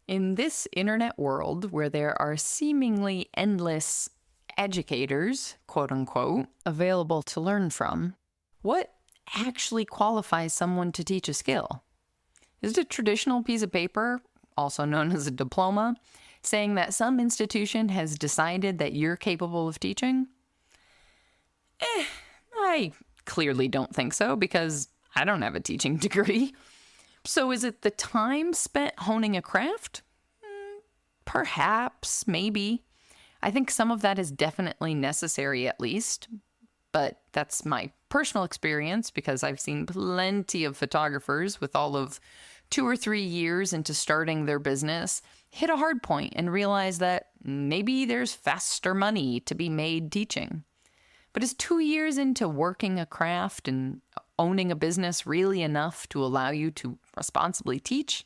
In this internet world where there are seemingly endless educators, quote unquote, available to learn from, what actually qualifies someone to teach a skill? Is it a traditional piece of paper, also known as a diploma, saying that some institution has decided that you're capable of teaching? I clearly don't think so because I don't have a teaching degree. So is it the time spent honing a craft? Perhaps, maybe. I think some of that is definitely necessary at least, but that's my personal experience because I've seen plenty of photographers with all of 2 or 3 years into starting their business hit a hard point and realize that maybe there's faster money to be made teaching. But is 2 years into working a craft and owning a business really enough to allow you to responsibly teach?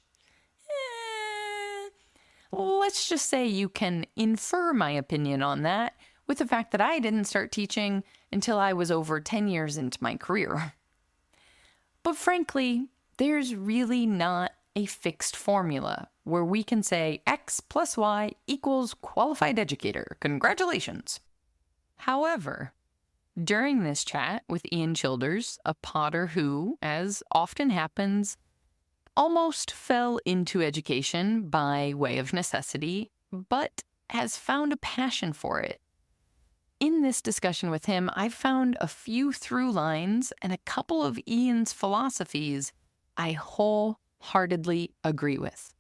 Let's just say you can infer my opinion on that with the fact that I didn't start teaching until I was over 10 years into my career. But frankly, there's really not a fixed formula where we can say X plus Y equals qualified educator. Congratulations. However, during this chat with Ian Childers, a potter who, as often happens, almost fell into education by way of necessity, but has found a passion for it. In this discussion with him, I found a few through lines and a couple of Ian's philosophies I wholeheartedly agree with.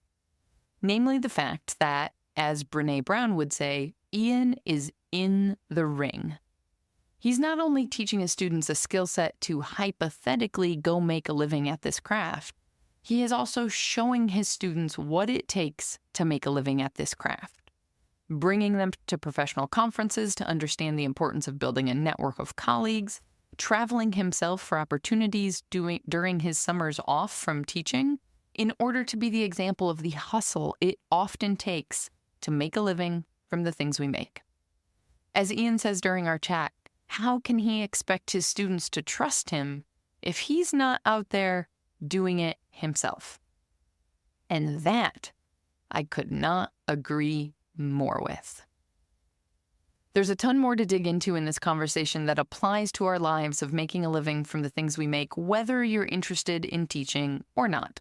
Namely the fact that, as Brené Brown would say, Ian is in the ring. He's not only teaching his students a skill set to hypothetically go make a living at this craft, he is also showing his students what it takes to make a living at this craft, bringing them to professional conferences to understand the importance of building a network of colleagues, traveling himself for opportunities during his summers off from teaching in order to be the example of the hustle it often takes to make a living from the things we make. As Ian says during our chat, how can he expect his students to trust him if he's not out there doing it himself? And that I could not agree more with. There's a ton more to dig into in this conversation that applies to our lives of making a living from the things we make, whether you're interested in teaching or not.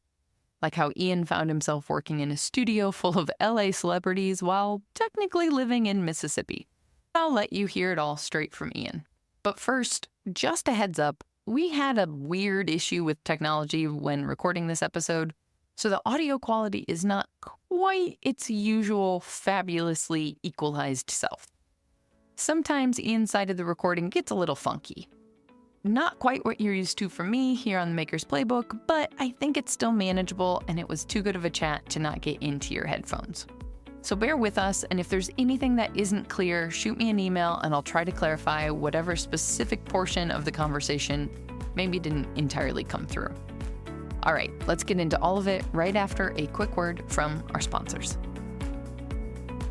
Like how Ian found himself working in a studio full of LA celebrities while technically living in Mississippi. I'll let you hear it all straight from Ian. But first, just a heads up, we had a weird issue with technology when recording this episode, so the audio quality is not quite its usual fabulously equalized self. Sometimes Ian's side of the recording gets a little funky. Not quite what you're used to from me here on the Maker's Playbook, but I think it's still manageable and it was too good of a chat to not get into your headphones. So bear with us, and if there's anything that isn't clear, shoot me an email and I'll try to clarify whatever specific portion of the conversation maybe didn't entirely come through. All right, let's get into all of it right after a quick word from our sponsors.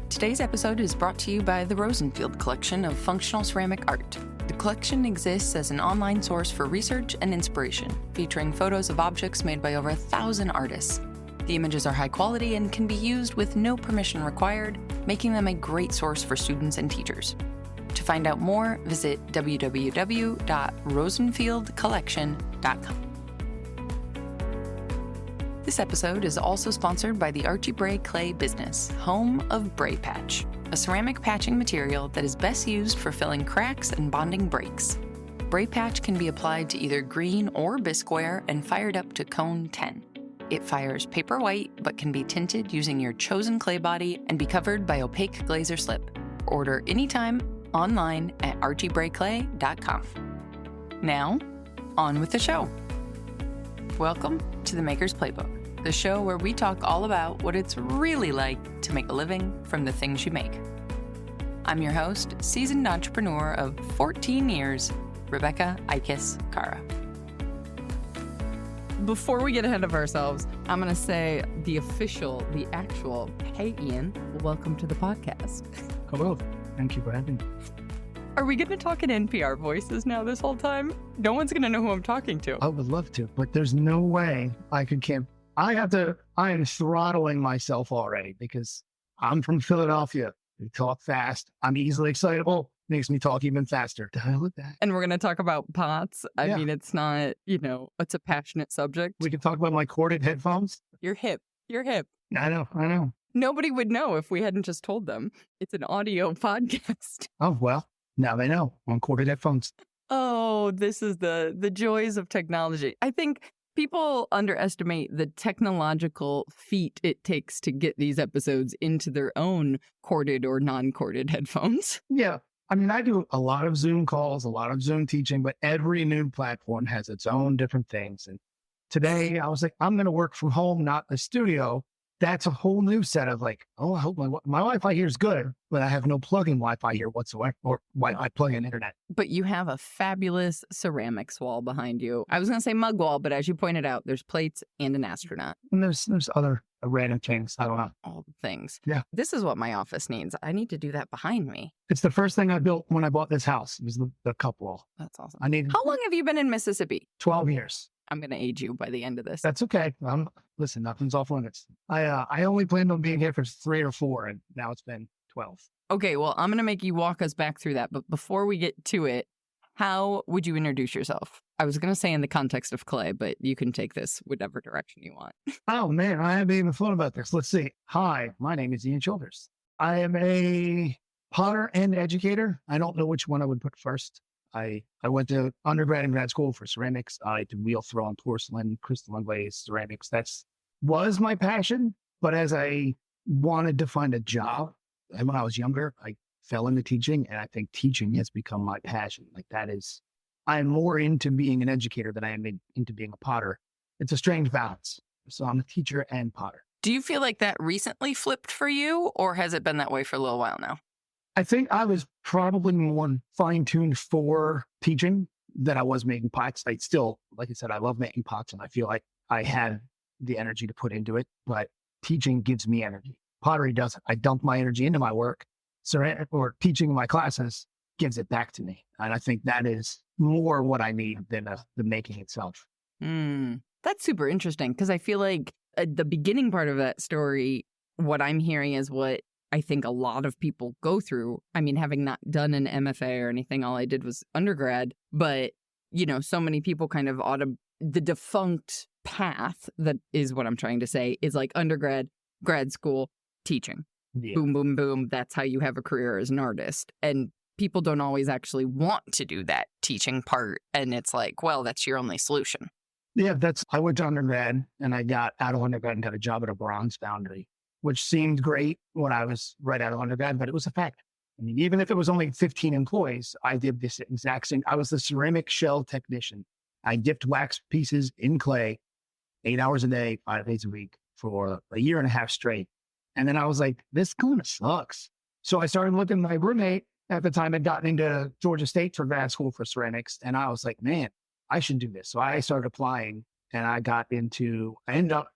Today's episode is brought to you by the Rosenfield Collection of Functional Ceramic Art. The collection exists as an online source for research and inspiration, featuring photos of objects made by over 1,000 artists. The images are high quality and can be used with no permission required, making them a great source for students and teachers. To find out more, visit www.rosenfieldcollection.com. This episode is also sponsored by the Archie Bray Clay Business, home of Bray Patch, a ceramic patching material that is best used for filling cracks and bonding breaks. Bray Patch can be applied to either green or bisque ware and fired up to cone 10. It fires paper white, but can be tinted using your chosen clay body and be covered by opaque glaze or slip. Order anytime online at archiebrayclay.com. Now, on with the show. Welcome to the Maker's Playbook, the show where we talk all about what it's really like to make a living from the things you make. I'm your host, seasoned entrepreneur of 14 years, Rebecca Ikes Cara. Before we get ahead of ourselves, I'm going to say the actual, hey Ian, welcome to the podcast. Hello, thank you for having me. Are we going to talk in NPR voices now this whole time? No one's going to know who I'm talking to. I would love to, but there's no way I could I am throttling myself already because I'm from Philadelphia. We talk fast. I'm easily excitable. Makes me talk even faster. Dial with that. And we're going to talk about pots. I Yeah. mean, it's not, it's a passionate subject. We can talk about my corded headphones. You're hip. You're hip. I know. Nobody would know if we hadn't just told them. It's an audio podcast. Oh, well, now they know on corded headphones. Oh, this is the joys of technology. I think people underestimate the technological feat it takes to get these episodes into their own corded or non-corded headphones. Yeah. I mean, I do a lot of Zoom calls, a lot of Zoom teaching, but every new platform has its own different things. And today I was like, I'm going to work from home, not the studio. That's a whole new set of like, oh, I hope my Wi-Fi here is good, but I have no plug-in Wi-Fi here whatsoever, or Wi-Fi plug-in internet. But you have a fabulous ceramics wall behind you. I was going to say mug wall, but as you pointed out, there's plates and an astronaut. And there's other random things. I don't know. All the things. Yeah. This is what my office needs. I need to do that behind me. It's the first thing I built when I bought this house. It was the cup wall. That's awesome. I needed How long have you been in Mississippi? 12 years. I'm going to age you by the end of this. That's okay. Listen, nothing's off limits. I only planned on being here for 3 or 4, and now it's been 12. Okay, well, I'm going to make you walk us back through that. But before we get to it, how would you introduce yourself? I was going to say in the context of clay, but you can take this whatever direction you want. Oh, man, I haven't even thought about this. Let's see. Hi, my name is Ian Childers. I am a potter and educator. I don't know which one I would put first. I went to undergrad and grad school for ceramics. I did wheel thrown, porcelain, crystalline glaze, ceramics. Was my passion. But as I wanted to find a job, and when I was younger, I fell into teaching, and I think teaching has become my passion. I'm more into being an educator than I am into being a potter. It's a strange balance. So I'm a teacher and potter. Do you feel like that recently flipped for you, or has it been that way for a little while now? I think I was probably more fine-tuned for teaching than I was making pots. I still, like I said, I love making pots, and I feel like I had the energy to put into it, but teaching gives me energy. Pottery doesn't. I dump my energy into my work, or teaching my classes gives it back to me. And I think that is more what I need than the making itself. That's super interesting, because I feel like the beginning part of that story, what I'm hearing is what I think a lot of people go through. I mean, having not done an MFA or anything, all I did was undergrad. But, so many people kind of the defunct path, that is what I'm trying to say, is like undergrad, grad school, teaching. Yeah. Boom, boom, boom. That's how you have a career as an artist. And people don't always actually want to do that teaching part. And it's like, well, that's your only solution. Yeah, I went to undergrad, and I got out of undergrad and got a job at a bronze foundry, which seemed great when I was right out of undergrad, but it was a fact. I mean, even if it was only 15 employees, I did this exact same. I was the ceramic shell technician. I dipped wax pieces in clay 8 hours a day, 5 days a week for a year and a half straight. And then I was like, this kind of sucks. So I started looking. My roommate at the time had gotten into Georgia State for grad school for ceramics. And I was like, man, I should do this. So I started applying, and I ended up,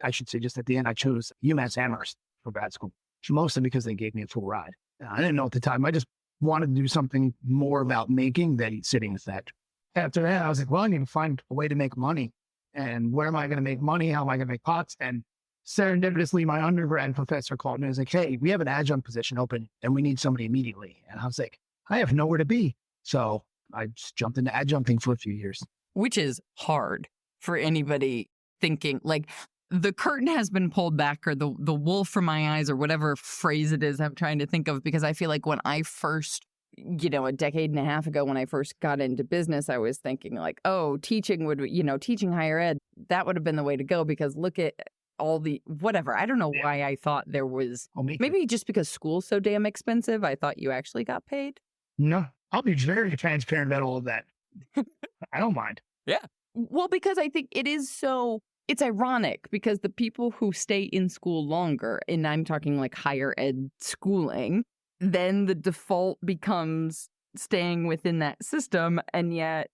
I should say, just at the end, I chose UMass Amherst for grad school, mostly because they gave me a full ride. I didn't know at the time. I just wanted to do something more about making than sitting with that. After that, I was like, well, I need to find a way to make money. And where am I going to make money? How am I going to make pots? And serendipitously, my undergrad professor called me and was like, hey, we have an adjunct position open, and we need somebody immediately. And I was like, I have nowhere to be. So I just jumped into adjuncting for a few years. Which is hard for anybody thinking, like, the curtain has been pulled back, or the wool from my eyes, or whatever phrase it is I'm trying to think of, because I feel like when I first, a decade and a half ago, when I first got into business, I was thinking like, oh, teaching teaching higher ed, that would have been the way to go, because look at all the whatever. I don't know why I thought there was, maybe just because school's so damn expensive, I thought you actually got paid. No, I'll be very transparent about all of that. I don't mind. Yeah. Well, because I think it's ironic, because the people who stay in school longer, and I'm talking like higher ed schooling, then the default becomes staying within that system, and yet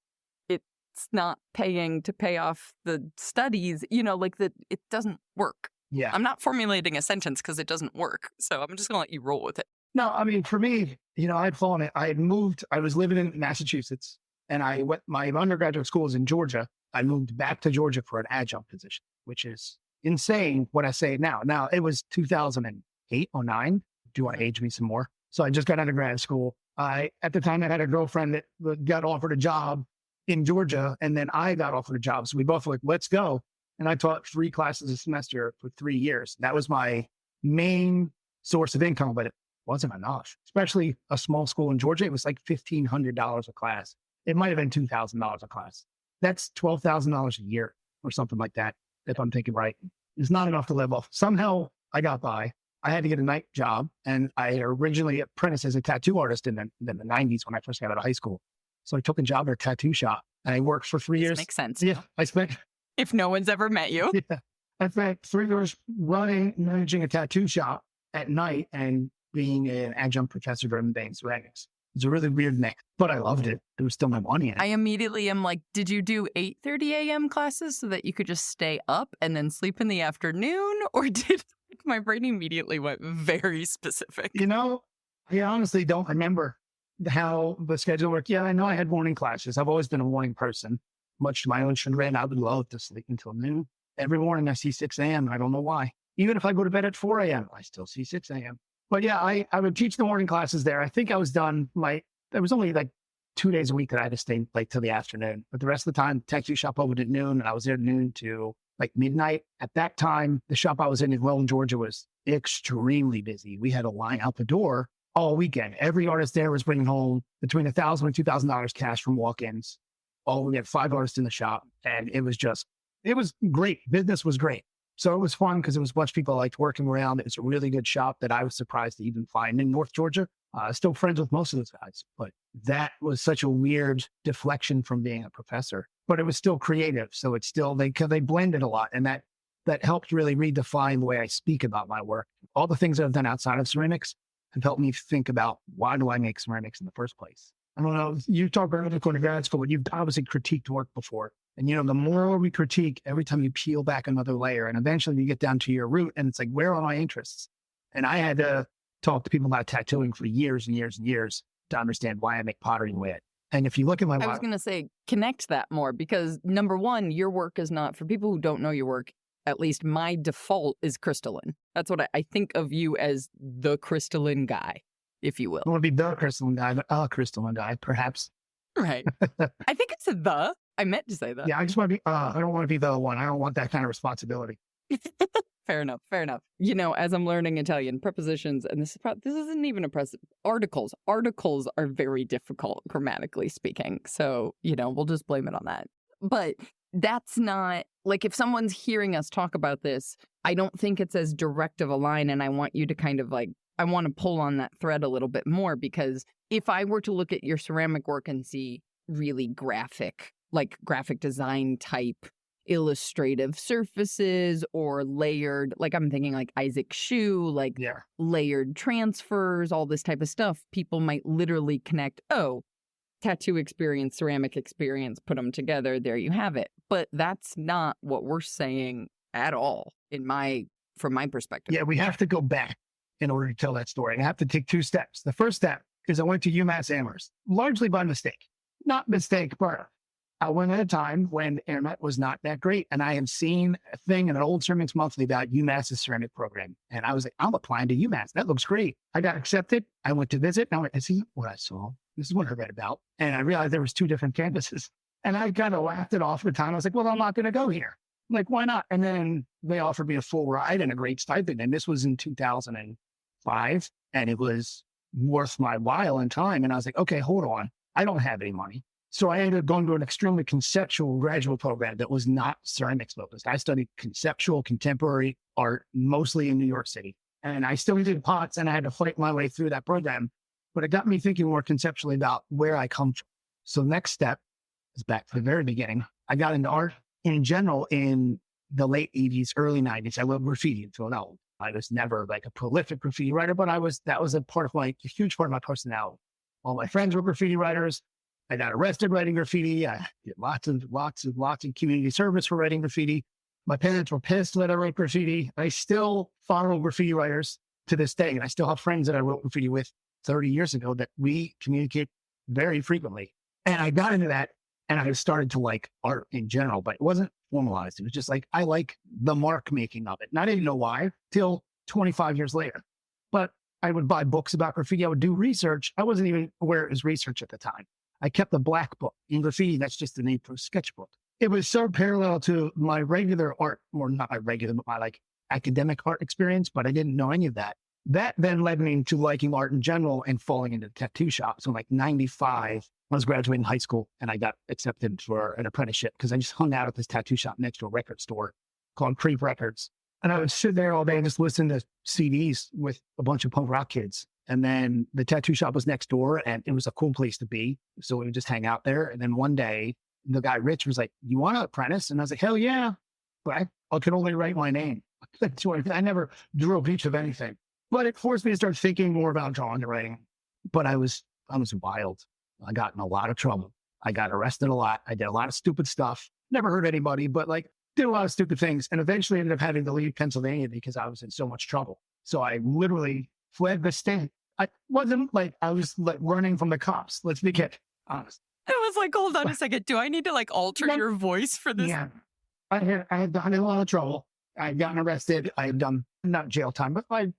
it's not paying to pay off the studies, it doesn't work. Yeah. I'm not formulating a sentence because it doesn't work, so I'm just going to let you roll with it. No, I mean, for me, I had moved, I was living in Massachusetts, and my undergraduate school is in Georgia. I moved back to Georgia for an adjunct position. which is insane when I say it now. Now, it was 2008 or 9. Do you want to age me some more? So I just got out of grad school. At the time, I had a girlfriend that got offered a job in Georgia, and then I got offered a job. So we both were like, let's go. And I taught 3 classes a semester for 3 years. That was my main source of income, but it wasn't enough, especially a small school in Georgia. It was like $1,500 a class. It might have been $2,000 a class. That's $12,000 a year or something like that, if I'm thinking right. It's not enough to live off. Somehow I got by. I had to get a night job, and I had originally apprenticed as a tattoo artist in the 90s when I first got out of high school. So I took a job at a tattoo shop, and I worked for 3 years. Makes sense. Yeah, I spent If no one's ever met you. yeah, I spent 3 years managing a tattoo shop at night and being an adjunct professor during the day in ceramics. It's a really weird mix, but I loved it. There was still my money in it. I immediately am like, did you do 8:30 a.m. classes so that you could just stay up and then sleep in the afternoon? Or did my brain immediately went very specific? You know, I honestly don't remember how the schedule worked. Yeah, I know I had morning classes. I've always been a morning person. Much to my own chagrin, I would love to sleep until noon. Every morning I see 6 a.m. I don't know why. Even if I go to bed at 4 a.m., I still see 6 a.m. But yeah, I would teach the morning classes there. I think I was done there was only like 2 days a week that I had to stay late till the afternoon. But the rest of the time, the tattoo shop opened at noon, and I was there at noon to like midnight. At that time, the shop I was in Welland, Georgia was extremely busy. We had a line out the door all weekend. Every artist there was bringing home between $1,000 and $2,000 cash from walk-ins. We had 5 artists in the shop, and it was great. Business was great. So it was fun because it was a bunch of people I liked working around. It was a really good shop that I was surprised to even find in North Georgia. Still friends with most of those guys, but that was such a weird deflection from being a professor. But it was still creative, so it's still they blended a lot, and that helped really redefine the way I speak about my work. All the things that I've done outside of ceramics have helped me think about why do I make ceramics in the first place. I don't know. You talk about going to grad school, but you've obviously critiqued work before. And, the more we critique, every time you peel back another layer, and eventually you get down to your root, and it's like, where are my interests? And I had to talk to people about tattooing for years and years and years to understand why I make pottery the way it. And if you look at my I was going to say, connect that more, because number one, your work is not, for people who don't know your work, at least my default is crystalline. That's what I think of you as, the crystalline guy, if you will. I want to be the crystalline guy, but a crystalline guy, perhaps. Right. I think it's I meant to say that. Yeah, I just want to be, I don't want to be the one. I don't want that kind of responsibility. Fair enough. As I'm learning Italian, prepositions, and this isn't even articles. Articles are very difficult grammatically speaking. So, we'll just blame it on that. But that's not, like, if someone's hearing us talk about this, I don't think it's as direct of a line. And I want you to kind of I want to pull on that thread a little bit more, because if I were to look at your ceramic work and see really graphic design type illustrative surfaces or layered, like I'm thinking like Isaac Shoe, layered transfers, all this type of stuff, people might literally connect, tattoo experience, ceramic experience, put them together, there you have it. But that's not what we're saying at all from my perspective. Yeah, we have to go back in order to tell that story. I have to take 2 steps. The first step is I went to UMass Amherst, largely by mistake. Not mistake, but I went at a time when internet was not that great. And I had seen a thing in an old Ceramics Monthly about UMass's ceramic program. And I was like, I'm applying to UMass. That looks great. I got accepted. I went to visit. And I went, this is what I saw. This is what I read about. And I realized there was 2 different campuses. And I kind of laughed it off at the time. I was like, well, I'm not going to go here. I'm like, why not? And then they offered me a full ride and a great stipend. And this was in 2005. And it was worth my while and time. And I was like, okay, hold on. I don't have any money. So I ended up going to an extremely conceptual graduate program that was not ceramics focused. I studied conceptual contemporary art, mostly in New York City. And I still did pots, and I had to fight my way through that program. But it got me thinking more conceptually about where I come from. So next step is back to the very beginning. I got into art in general in the late 80s, early 90s. I loved graffiti in Philadelphia. I was never like a prolific graffiti writer, but that was a huge part of my personality. All my friends were graffiti writers. I got arrested writing graffiti. I did lots of community service for writing graffiti. My parents were pissed that I wrote graffiti. I still follow graffiti writers to this day. And I still have friends that I wrote graffiti with 30 years ago that we communicate very frequently. And I got into that And I started to like art in general, but it wasn't formalized. It was just like, I like the mark making of it. And I didn't know why till 25 years later. But I would buy books about graffiti. I would do research. I wasn't even aware it was research at the time. I kept a black book. In graffiti, that's just the name for a sketchbook. It was so parallel to my regular art, or not my regular, but my like academic art experience, but I didn't know any of that. That then led me to liking art in general and falling into the tattoo shop. So like 95, I was graduating high school and I got accepted for an apprenticeship because I just hung out at this tattoo shop next to a record store called Creep Records. And I would sit there all day and just listen to CDs with a bunch of punk rock kids. And then the tattoo shop was next door and it was a cool place to be. So we would just hang out there. And then one day, the guy, Rich, was like, "You want to apprentice?" And I was like, "Hell yeah." But I could only write my name. I never drew a picture of anything. But it forced me to start thinking more about drawing and writing. But I was wild. I got in a lot of trouble. I got arrested a lot. I did a lot of stupid stuff. Never hurt anybody, but like did a lot of stupid things. And eventually ended up having to leave Pennsylvania because I was in so much trouble. So I literally fled the state. I wasn't like, I was like running from the cops. Let's be honest. I was like, hold on a second. Do I need to like alter your voice for this? Yeah. I had done a lot of trouble. I had gotten arrested. I had done not jail time, but like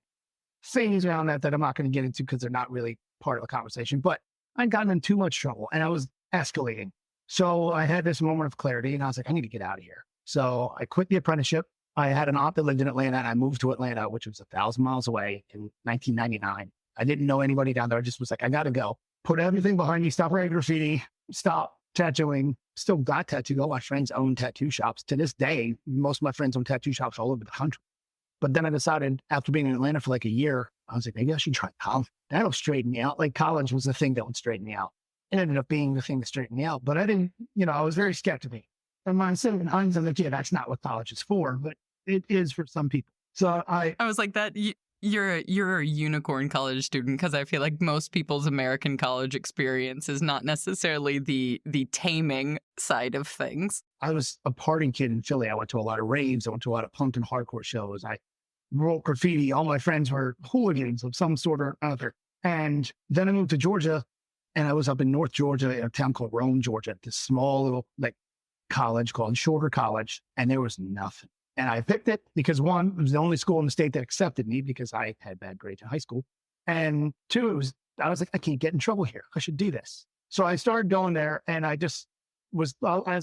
things around that I'm not going to get into because they're not really part of the conversation. But I'd gotten in too much trouble and I was escalating. So I had this moment of clarity and I was like, I need to get out of here. So I quit the apprenticeship. I had an aunt that lived in Atlanta and I moved to Atlanta, which was 1,000 miles away in 1999. I didn't know anybody down there. I just was like, I got to go. Put everything behind me. Stop writing graffiti. Stop tattooing. Still got tattoo. All my friends own tattoo shops. To this day, most of my friends own tattoo shops all over the country. But then I decided after being in Atlanta for like a year, I was like, maybe I should try college. That'll straighten me out. Like college was the thing that would straighten me out. It ended up being the thing that straightened me out. But I didn't, I was very skeptical. And my in hindsight, like, yeah, that's not what college is for, but it is for some people. So I was like that. You're a unicorn college student because I feel like most people's American college experience is not necessarily the taming side of things. I was a party kid in Philly. I went to a lot of raves. I went to a lot of punk and hardcore shows. I wrote graffiti. All my friends were hooligans of some sort or other. And then I moved to Georgia and I was up in North Georgia in a town called Rome, Georgia, this small little like college called Shorter College. And there was nothing. And I picked it because one, it was the only school in the state that accepted me because I had bad grades in high school. And two, I was like, I can't get in trouble here. I should do this. So I started going there and I was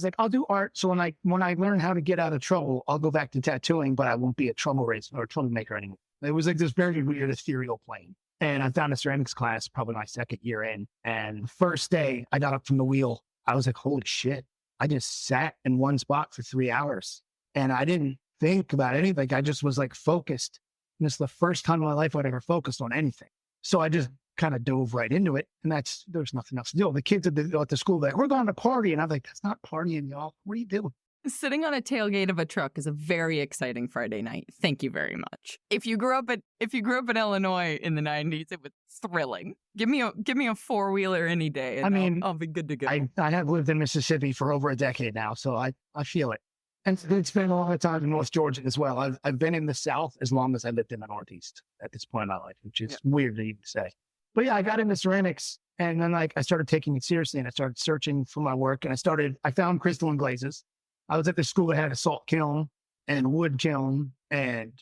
like, I'll do art. So when I learn how to get out of trouble, I'll go back to tattooing, but I won't be a troublemaker or a troublemaker anymore. It was like this very weird ethereal plane. And I found a ceramics class probably my second year in. And first day I got up from the wheel. I was like, holy shit. I just sat in one spot for 3 hours and I didn't think about anything. I just was like focused. And it's the first time in my life I'd ever focused on anything. So I just kind of dove right into it. And there's nothing else to do. The kids at the school, like, we're going to party. And I'm like, that's not partying, y'all. What are you doing? Sitting on a tailgate of a truck is a very exciting Friday night. Thank you very much. If you grew up in Illinois in the 90s, it was thrilling. Give me a four-wheeler any day and I'll be good to go. I have lived in Mississippi for over a decade now, so I feel it. And it's been a lot of time in North Georgia as well. I've been in the South as long as I lived in the Northeast at this point in my life, which is weird to even say. But yeah, I got into ceramics and then I started taking it seriously and I started searching for my work and I found crystalline glazes. I was at the school that had a salt kiln and wood kiln and,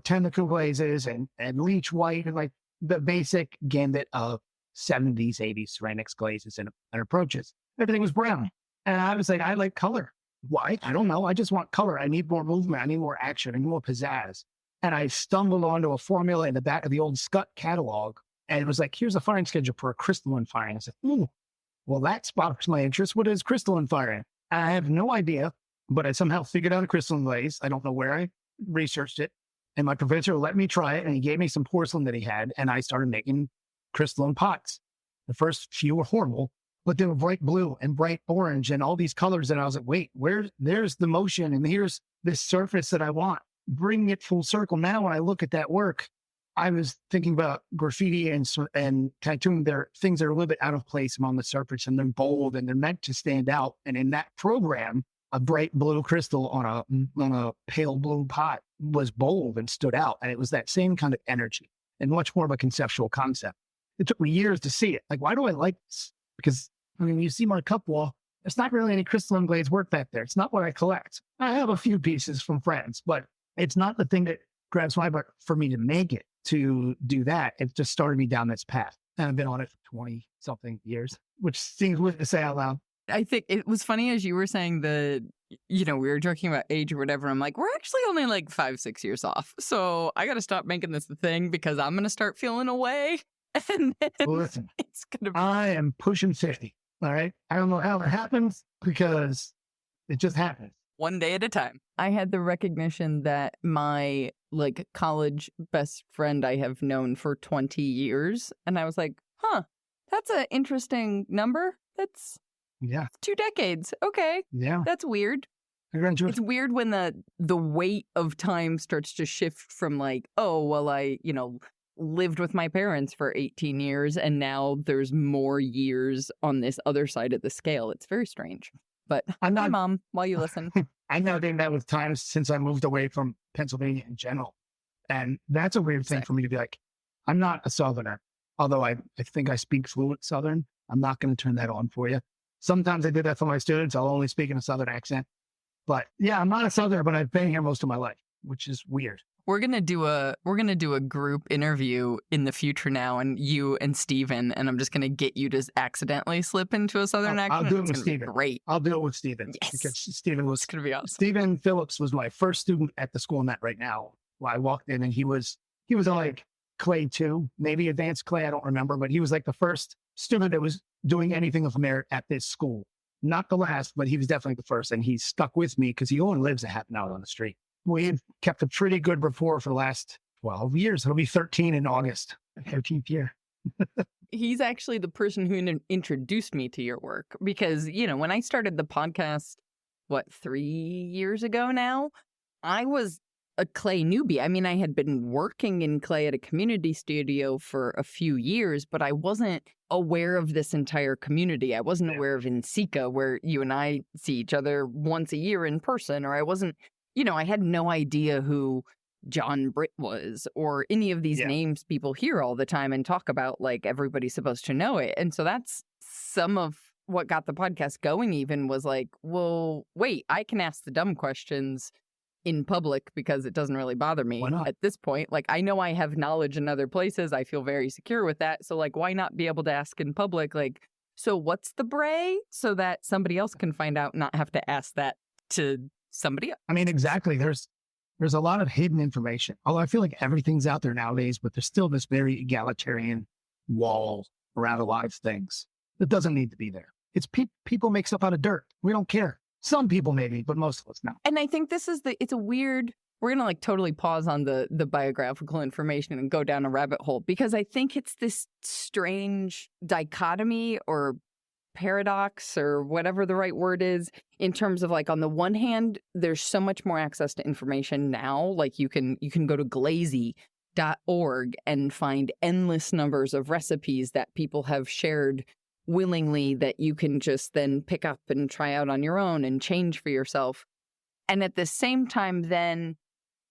technical glazes and leach white and like the basic gambit of 70s, 80s ceramics glazes and approaches. Everything was brown. And I was like, I like color. Why? I don't know. I just want color. I need more movement. I need more action. I need more pizzazz. And I stumbled onto a formula in the back of the old Scott catalog. And it was like, here's a firing schedule for a crystalline firing. I said, ooh, well, that sparks my interest. What is crystalline firing? I have no idea, but I somehow figured out a crystalline glaze. I don't know where I researched it. And my professor let me try it. And he gave me some porcelain that he had. And I started making crystalline pots. The first few were horrible, but they were bright blue and bright orange and all these colors. And I was like, wait, there's the motion and here's this surface that I want. Bringing it full circle. Now, when I look at that work, I was thinking about graffiti and tattooing. They're things that are a little bit out of place on the surface and they're bold and they're meant to stand out. And in that program, a bright blue crystal on a pale blue pot was bold and stood out. And it was that same kind of energy and much more of a conceptual concept. It took me years to see it. Like, why do I like this? Because you see my cup wall There's not really any crystalline glazed work back there. It's not what I collect. I have a few pieces from friends, but it's not the thing that grabs my butt for me to make it to do that. It just started me down this path. And I've been on it for 20 something years, which seems weird to say out loud. I think it was funny as you were saying we were joking about age or whatever. I'm like, we're actually only like 5-6 years off. So I got to stop making this the thing because I'm going to start feeling away. And then Listen, it's going to I am pushing 50. All right. I don't know how it happens because it just happens. one day at a time. I had the recognition that my college best friend I have known for 20 years. And I was like, that's an interesting number. That's 2 decades. Okay. Yeah. That's weird. It's weird when the weight of time starts to shift from I lived with my parents for 18 years and now there's more years on this other side of the scale. It's very strange. But hi, Mom, while you listen. I'm not doing that with times since I moved away from Pennsylvania in general. And that's a weird thing for me to be like, I'm not a Southerner, although I think I speak fluent Southern. I'm not going to turn that on for you. Sometimes I do that for my students. I'll only speak in a Southern accent. But yeah, I'm not a Southerner, but I've been here most of my life, which is weird. We're gonna do a group interview in the future now, and you and Steven, and I'm just gonna get you to accidentally slip into a Southern accent. I'll do it with Steven. Great. I'll do it with Steven. Yes. Because Steven was gonna be awesome. Steven Phillips was my first student at the school I'm at right now. Well, I walked in and he was like clay 2, maybe advanced clay, I don't remember, but he was like the first student that was doing anything of merit at this school. Not the last, but he was definitely the first, and he stuck with me because he only lives a half an hour on the street. We've kept a pretty good rapport for the last 12 years. It'll be 13 in August, 13th year. He's actually the person who introduced me to your work because, when I started the podcast, 3 years ago now, I was a clay newbie. I mean, I had been working in clay at a community studio for a few years, but I wasn't aware of this entire community. I wasn't aware of NSECA, where you and I see each other once a year in person, or I wasn't, I had no idea who John Britt was or any of these names people hear all the time and talk about, like everybody's supposed to know it. And so that's some of what got the podcast going, even was like, well, wait, I can ask the dumb questions in public because it doesn't really bother me at this point. Like, I know I have knowledge in other places. I feel very secure with that. So like, why not be able to ask in public? Like, so what's the bray? So that somebody else can find out, not have to ask that to somebody else. I mean, exactly. There's a lot of hidden information. Although I feel like everything's out there nowadays, but there's still this very egalitarian wall around a lot of things that doesn't need to be there. It's people make stuff out of dirt. We don't care. Some people maybe, but most of us not. And I think this is it's a weird, we're going to like totally pause on the biographical information and go down a rabbit hole, because I think it's this strange dichotomy or paradox or whatever the right word is, in terms of like, on the one hand, there's so much more access to information now. Like you can go to glazy.org and find endless numbers of recipes that people have shared willingly that you can just then pick up and try out on your own and change for yourself. And at the same time, then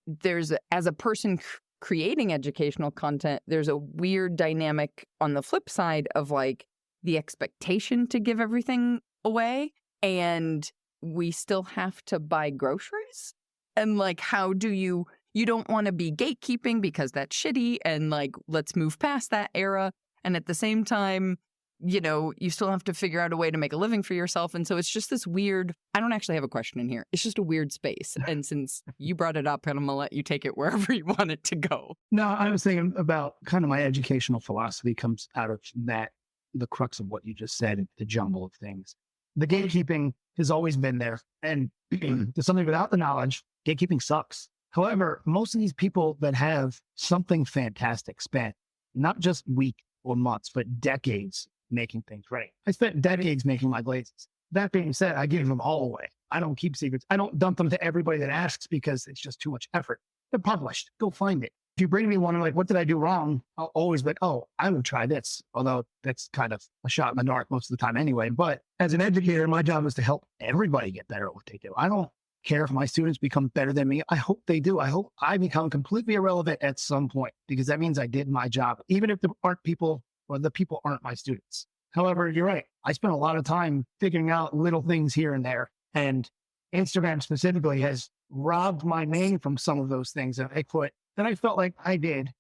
there's, as a person creating educational content, there's a weird dynamic on the flip side of like the expectation to give everything away, and we still have to buy groceries. And like, how do you don't want to be gatekeeping because that's shitty, and like, let's move past that era. And at the same time, you still have to figure out a way to make a living for yourself. And so it's just this weird, I don't actually have a question in here. It's just a weird space. And since you brought it up, I'm going to let you take it wherever you want it to go. No, I was thinking about kind of my educational philosophy comes out of that, the crux of what you just said, the jumble of things. The gatekeeping has always been there. And there's something without the knowledge, gatekeeping sucks. However, most of these people that have something fantastic spent not just weeks or months, but decades making things right. I spent decades making my glazes. That being said, I give them all away. I don't keep secrets. I don't dump them to everybody that asks because it's just too much effort. They're published. Go find it. If you bring me one, I'm like, what did I do wrong? I'll always be like, oh, I would try this. Although that's kind of a shot in the dark most of the time anyway. But as an educator, my job is to help everybody get better at what they do. I don't care if my students become better than me. I hope they do. I hope I become completely irrelevant at some point, because that means I did my job, even if there aren't people, or the people aren't my students. However, you're right. I spent a lot of time figuring out little things here and there. And Instagram specifically has robbed my name from some of those things that I put that I felt like I did.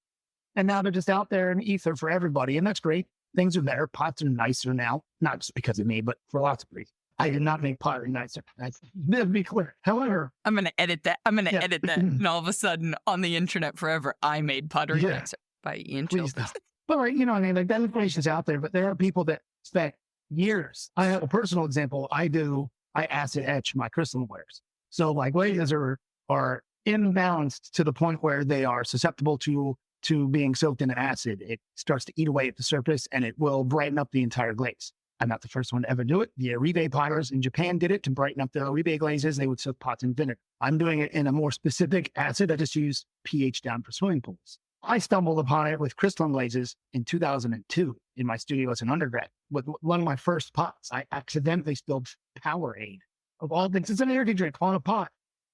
And now they're just out there in ether for everybody. And that's great. Things are better. Pots are nicer now, not just because of me, but for lots of reasons. I did not make pottery nicer. Let's be clear. However, I'm going to edit that. I'm going to Yeah. edit that. And all of a sudden on the internet forever, I made pottery Yeah. nicer by Ian please Childress. don't. But right, you know what I mean? Like that information's out there, but there are people that spent years. I have a personal example. I acid etch my crystalline wares. So my glazes are imbalanced to the point where they are susceptible to being soaked in acid. It starts to eat away at the surface and it will brighten up the entire glaze. I'm not the first one to ever do it. The Oribe potters in Japan did it to brighten up their Oribe glazes. They would soak pots in vinegar. I'm doing it in a more specific acid. I just use pH down for swimming pools. I stumbled upon it with crystalline glazes in 2002 in my studio as an undergrad. With one of my first pots, I accidentally spilled Powerade. Of all things, it's an energy drink on a pot.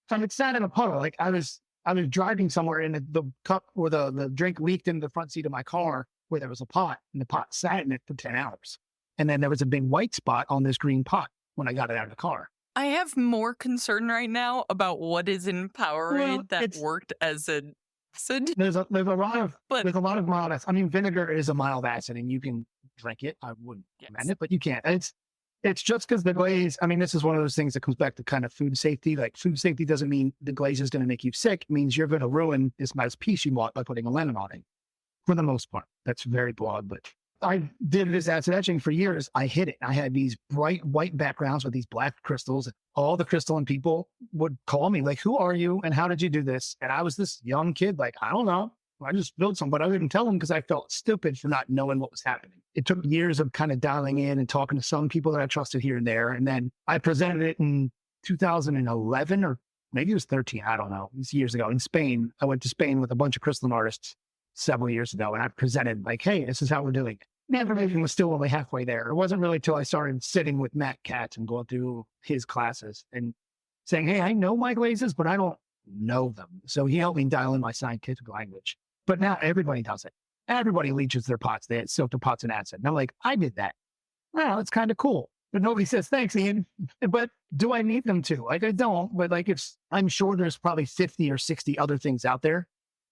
So it sat in a puddle. Like I was driving somewhere and the cup or the drink leaked into the front seat of my car where there was a pot and the pot sat in it for 10 hours. And then there was a big white spot on this green pot when I got it out of the car. I have more concern right now about what is in Powerade that worked as an acid. There's a lot of But- there's a lot of mild acid. I mean, vinegar is a mild acid and you can drink it. I wouldn't recommend it, but you can't. It's just because the glaze, I mean, this is one of those things that comes back to kind of food safety. Like food safety doesn't mean the glaze is going to make you sick. It means you're going to ruin this nice piece you bought by putting a lemon on it. For the most part, that's very broad, but I did this acid etching for years. I hid it. I had these bright white backgrounds with these black crystals. All the crystalline people would call me like, who are you? And how did you do this? And I was this young kid, like, I don't know. I just built some, but I didn't tell them because I felt stupid for not knowing what was happening. It took years of kind of dialing in and talking to some people that I trusted here and there. And then I presented it in 2011 or maybe it was 13. I don't know. It was years ago in Spain. I went to Spain with a bunch of crystalline artists several years ago. And I presented like, hey, this is how we're doing it. The information was still only halfway there. It wasn't really till I started sitting with Matt Katz and going through his classes and saying, hey, I know my glazes, but I don't know them. So he helped me dial in my scientific language. But now everybody does it. Everybody leaches their pots. They soak their pots in acid. And I'm like, I did that. Well, it's kind of cool. But nobody says, thanks, Ian. But do I need them to? Like, I don't. But like, I'm sure there's probably 50 or 60 other things out there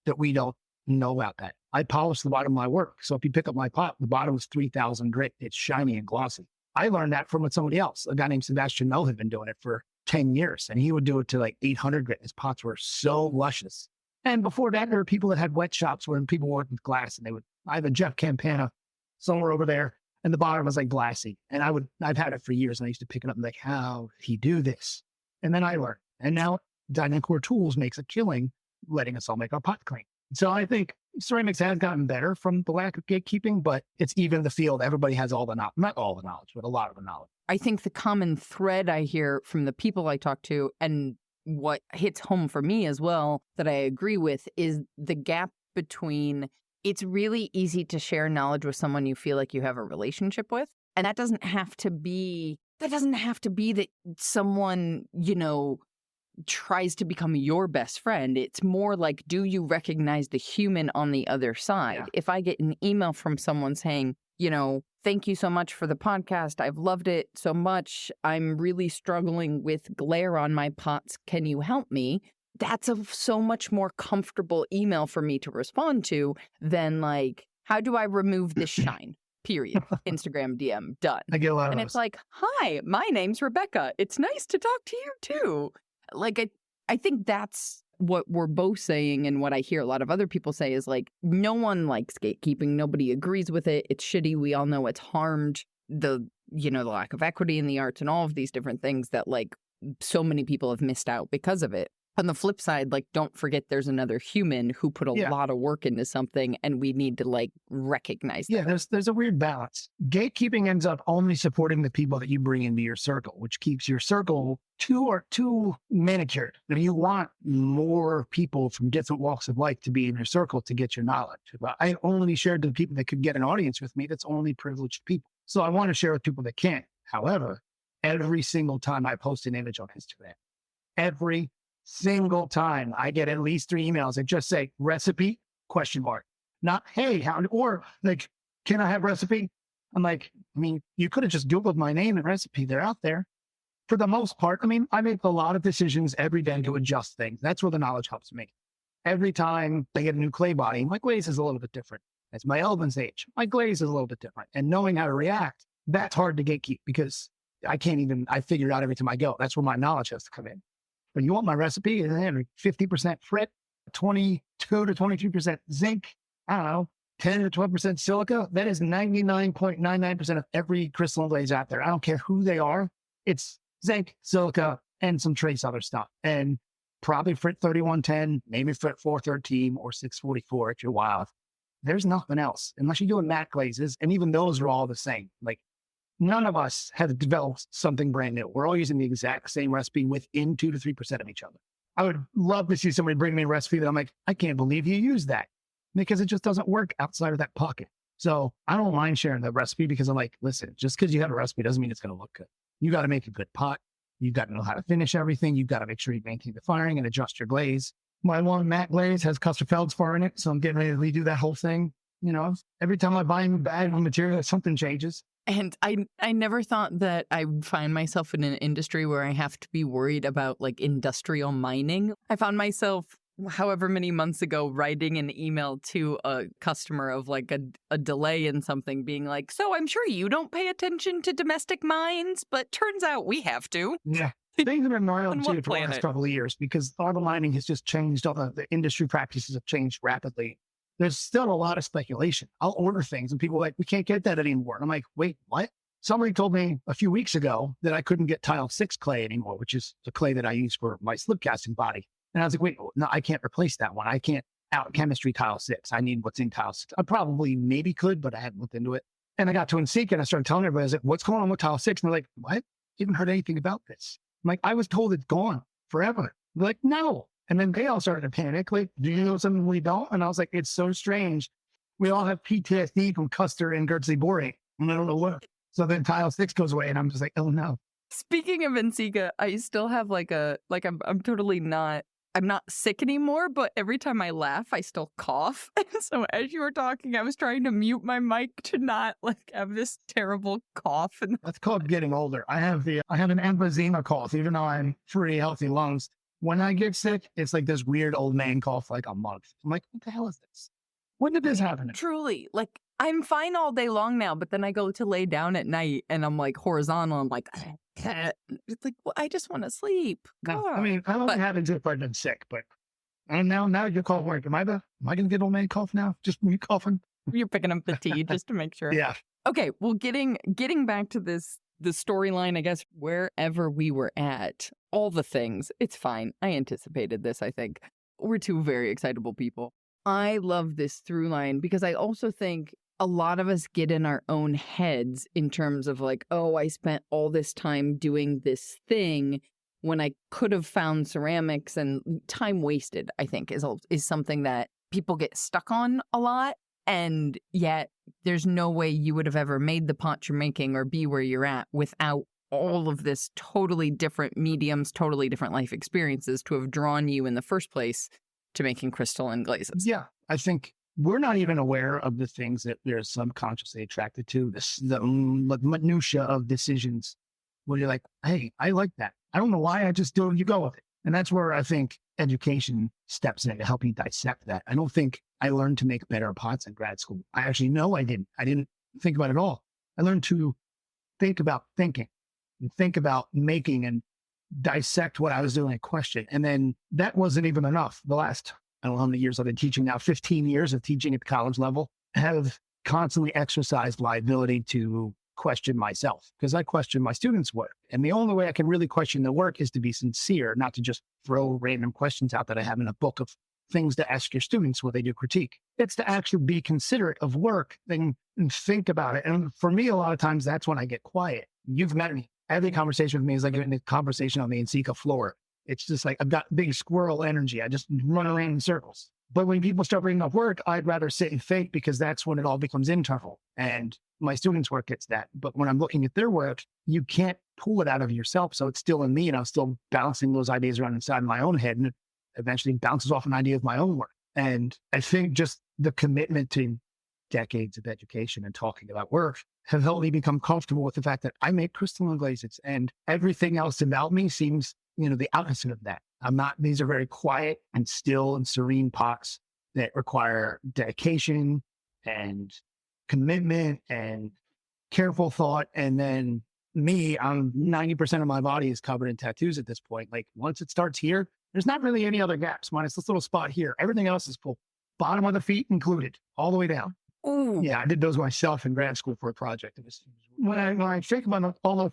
that we don't know about that. I polish the bottom of my work. So if you pick up my pot, the bottom is 3,000 grit. It's shiny and glossy. I learned that from somebody else. A guy named Sebastian Mel had been doing it for 10 years. And he would do it to like 800 grit. His pots were so luscious. And before that, there were people that had wet shops where people worked with glass and I have a Jeff Campana somewhere over there and the bottom was like glassy. And I've had it for years and I used to pick it up and like, how did he do this? And then I learned. And now Dynacore Tools makes a killing letting us all make our pot clean. So I think ceramics has gotten better from the lack of gatekeeping, but it's even the field. Everybody has all the knowledge, not all the knowledge, but a lot of the knowledge. I think the common thread I hear from the people I talk to and what hits home for me as well that I agree with is the gap between it's really easy to share knowledge with someone you feel like you have a relationship with. And that doesn't have to be that someone, tries to become your best friend. It's more like, do you recognize the human on the other side? Yeah. If I get an email from someone saying, thank you so much for the podcast. I've loved it so much. I'm really struggling with glare on my pots. Can you help me? That's a so much more comfortable email for me to respond to than like, how do I remove this shine? Period. Instagram DM, done. I get a lot of And those. it's like, hi, my name's Rebecca. It's nice to talk to you too. Like, I think that's what we're both saying, and what I hear a lot of other people say is like, no one likes gatekeeping. Nobody agrees with it. It's shitty. We all know it's harmed the lack of equity in the arts and all of these different things that like so many people have missed out because of it. On the flip side, like, don't forget there's another human who put a lot of work into something, and we need to like recognize that. Yeah, there's a weird balance. Gatekeeping ends up only supporting the people that you bring into your circle, which keeps your circle too manicured. If you want more people from different walks of life to be in your circle to get your knowledge. But I only shared to the people that could get an audience with me. That's only privileged people. So I want to share with people that can't. However, every single time I post an image on Instagram, every single time I get at least 3 emails that just say recipe ? Not, hey, how, or like, can I have recipe? I'm like, I mean, you could have just Googled my name and recipe. They're out there. For the most part, I mean, I make a lot of decisions every day to adjust things. That's where the knowledge helps me. Every time I get a new clay body, my glaze is a little bit different. As my elbows age, my glaze is a little bit different. And knowing how to react, that's hard to gatekeep because I figure it out every time I go. That's where my knowledge has to come in. But you want my recipe, 50% frit, 22 to 23% zinc, I don't know, 10 to 12% silica. That is 99.99% of every crystalline glaze out there. I don't care who they are. It's zinc, silica, and some trace other stuff. And probably frit 3110, maybe frit 413 or 644 if you're wild. There's nothing else unless you're doing matte glazes. And even those are all the same. Like none of us have developed something brand new. We're all using the exact same recipe within 2 to 3% of each other. I would love to see somebody bring me a recipe that I'm like, I can't believe you used that, because it just doesn't work outside of that pocket. So I don't mind sharing the recipe because I'm like, listen, just because you have a recipe doesn't mean it's going to look good. You got to make a good pot. You've got to know how to finish everything. You've got to make sure you maintain the firing and adjust your glaze. My one matte glaze has custard feldspar in it, so I'm getting ready to redo that whole thing. You know, every time I buy a new bag of material, something changes. And I never thought that I would find myself in an industry where I have to be worried about like industrial mining. I found myself however many months ago writing an email to a customer of like a delay in something, being like, so I'm sure you don't pay attention to domestic mines, but turns out we have to. Yeah. Things have been wild On too what for the last planet? couple of years because all the mining has just changed. All the industry practices have changed rapidly. There's still a lot of speculation. I'll order things and people are like, we can't get that anymore. And I'm like, wait, what? Somebody told me a few weeks ago that I couldn't get tile 6 clay anymore, which is the clay that I use for my slip casting body. And I was like, wait, no, I can't replace that one. I can't out chemistry tile 6. I need what's in tile 6. I probably maybe could, but I hadn't looked into it. And I got to Seek and I started telling everybody, I was like, what's going on with tile 6? And they're like, what? Haven't heard anything about this. I'm like, I was told it's gone forever. They're like, no. And then they all started to panic. Like, do you know something we don't? And I was like, it's so strange. We all have PTSD from Custer and Gertzie Borey. And I don't know what. So then tile 6 goes away and I'm just like, oh no. Speaking of Ensika, I still have I'm totally not, I'm not sick anymore, but every time I laugh, I still cough. And so as you were talking, I was trying to mute my mic to not like have this terrible cough. And That's called getting older. I have an emphysema cough, even though I'm pretty healthy lungs. When I get sick, it's like this weird old man cough for like a month. I'm like, what the hell is this? When did this happen? truly, like, I'm fine all day long now, but then I go to lay down at night and I'm like horizontal. I'm like, it's like, well, I just want to sleep. No, I mean, I don't have it if I've been sick, but and now you call work. Am I going to get old man cough now? Just me coughing? You're picking up the tea just to make sure. Yeah. Okay, well, getting back to the storyline, I guess, wherever we were at, all the things, it's fine. I anticipated this, I think. We're two very excitable people. I love this through line because I also think a lot of us get in our own heads in terms of like, oh, I spent all this time doing this thing when I could have found ceramics, and time wasted, I think, is something that people get stuck on a lot. And yet there's no way you would have ever made the pot you're making or be where you're at without all of this totally different mediums, totally different life experiences to have drawn you in the first place to making crystalline glazes. Yeah. I think we're not even aware of the things that they're subconsciously attracted to, the minutia of decisions where you're like, hey, I like that. I don't know why, I just do it. You go with it. And that's where I think education steps in to help you dissect that. I don't think I learned to make better pots in grad school. I actually know I didn't. I didn't think about it at all. I learned to think about thinking and think about making and dissect what I was doing and question. And then that wasn't even enough. The last, I don't know how many years I've been teaching now, 15 years of teaching at the college level, have constantly exercised my ability to question myself because I question my students' work. And the only way I can really question the work is to be sincere, not to just throw random questions out that I have in a book of things to ask your students when they do critique. It's to actually be considerate of work and think about it. And for me, a lot of times that's when I get quiet. You've met me. Every conversation with me is like a conversation on the Ensika floor. It's just like I've got big squirrel energy. I just run around in circles. But when people start bringing up work, I'd rather sit and think because that's when it all becomes internal. And my students' work gets that. But when I'm looking at their work, you can't pull it out of yourself. So it's still in me and I'm still bouncing those ideas around inside my own head. And it eventually bounces off an idea of my own work. And I think just the commitment to decades of education and talking about work have helped me become comfortable with the fact that I make crystalline glazes and everything else about me seems, the opposite of that. These are very quiet and still and serene pots that require dedication and commitment and careful thought. And then I'm 90% of my body is covered in tattoos at this point. Like once it starts here, there's not really any other gaps minus this little spot here. Everything else is full, bottom of the feet included, all the way down. Ooh. Yeah, I did those myself in grad school for a project. When I think about all my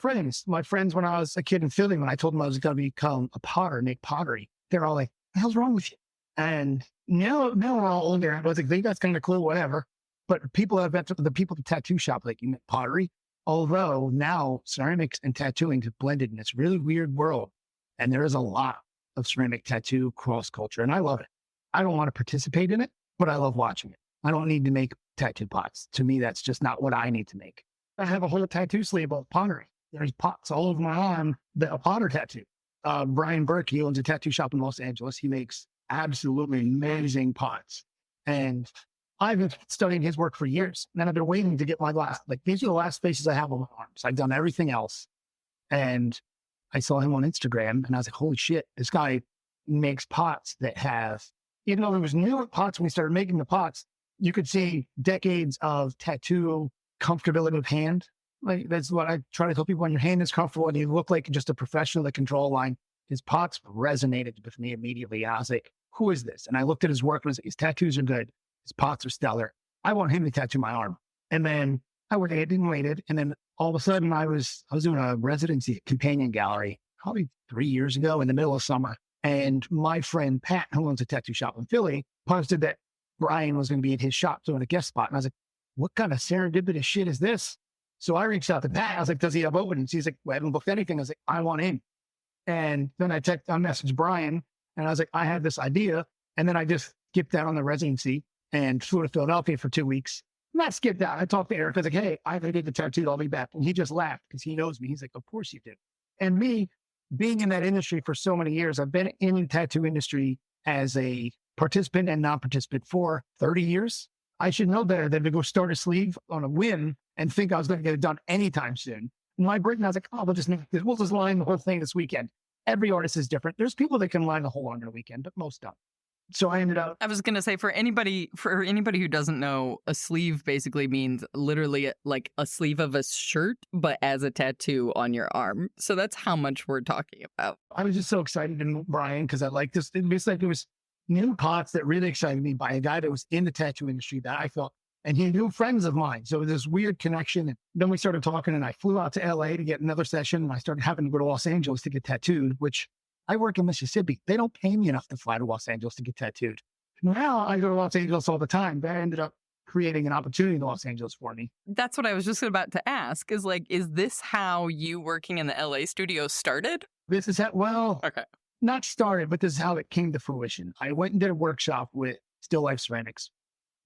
friends when I was a kid in Philly, when I told them I was going to become a potter, make pottery, they're all like, "What the hell's wrong with you?" And now we're all older. I was like, "They got kind of clue, whatever." But the people at the tattoo shop, like you make pottery, although now ceramics and tattooing have blended in this really weird world, and there is a lot of ceramic tattoo cross culture, and I love it. I don't want to participate in it, but I love watching it. I don't need to make tattoo pots. To me, that's just not what I need to make. I have a whole tattoo sleeve of pottery. There's pots all over my arm, a potter tattoo. Brian Burke, he owns a tattoo shop in Los Angeles. He makes absolutely amazing pots. And I've been studying his work for years. And then I've been waiting to get my last, like these are the last spaces I have on my arms. I've done everything else. And I saw him on Instagram and I was like, holy shit, this guy makes pots that have, even though it was newer pots when we started making the pots, you could see decades of tattoo comfortability with hand. Like that's what I try to tell people: when your hand is comfortable and you look like just a professional that control line. His pots resonated with me immediately. And I was like, who is this? And I looked at his work and was like, his tattoos are good. His pots are stellar. I want him to tattoo my arm. And then I waited and waited. And then all of a sudden I was doing a residency at Companion Gallery probably 3 years ago in the middle of summer. And my friend Pat, who owns a tattoo shop in Philly, posted that Brian was going to be at his shop doing a guest spot. And I was like, what kind of serendipitous shit is this? So I reached out to Pat. I was like, does he have openings? He's like, well, I haven't booked anything. I was like, I want him. And then I messaged Brian and I was like, I have this idea. And then I just skipped out on the residency and flew to Philadelphia for 2 weeks. Not skipped out. I talked to Eric. I was like, hey, I did the tattoo. I'll be back. And he just laughed because he knows me. He's like, of course you did. And me being in that industry for so many years, I've been in the tattoo industry as a participant and non-participant for 30 years. I should know better than to go start a sleeve on a whim and think I was going to get it done anytime soon. In my brain, I was like, oh, we'll just line the whole thing this weekend. Every artist is different. There's people that can line the whole arm in a weekend, but most don't. So I ended up. I was going to say, for anybody who doesn't know, a sleeve basically means literally like a sleeve of a shirt, but as a tattoo on your arm. So that's how much we're talking about. I was just so excited in Brian because I like this. It was new pots that really excited me by a guy that was in the tattoo industry that I thought, and he knew friends of mine. So this weird connection. And then we started talking and I flew out to LA to get another session. And I started having to go to Los Angeles to get tattooed, which I work in Mississippi. They don't pay me enough to fly to Los Angeles to get tattooed. Now I go to Los Angeles all the time. That ended up creating an opportunity in Los Angeles for me. That's what I was just about to ask is this how you working in the LA studio started? This is okay. Not started, but this is how it came to fruition. I went and did a workshop with Still Life Ceramics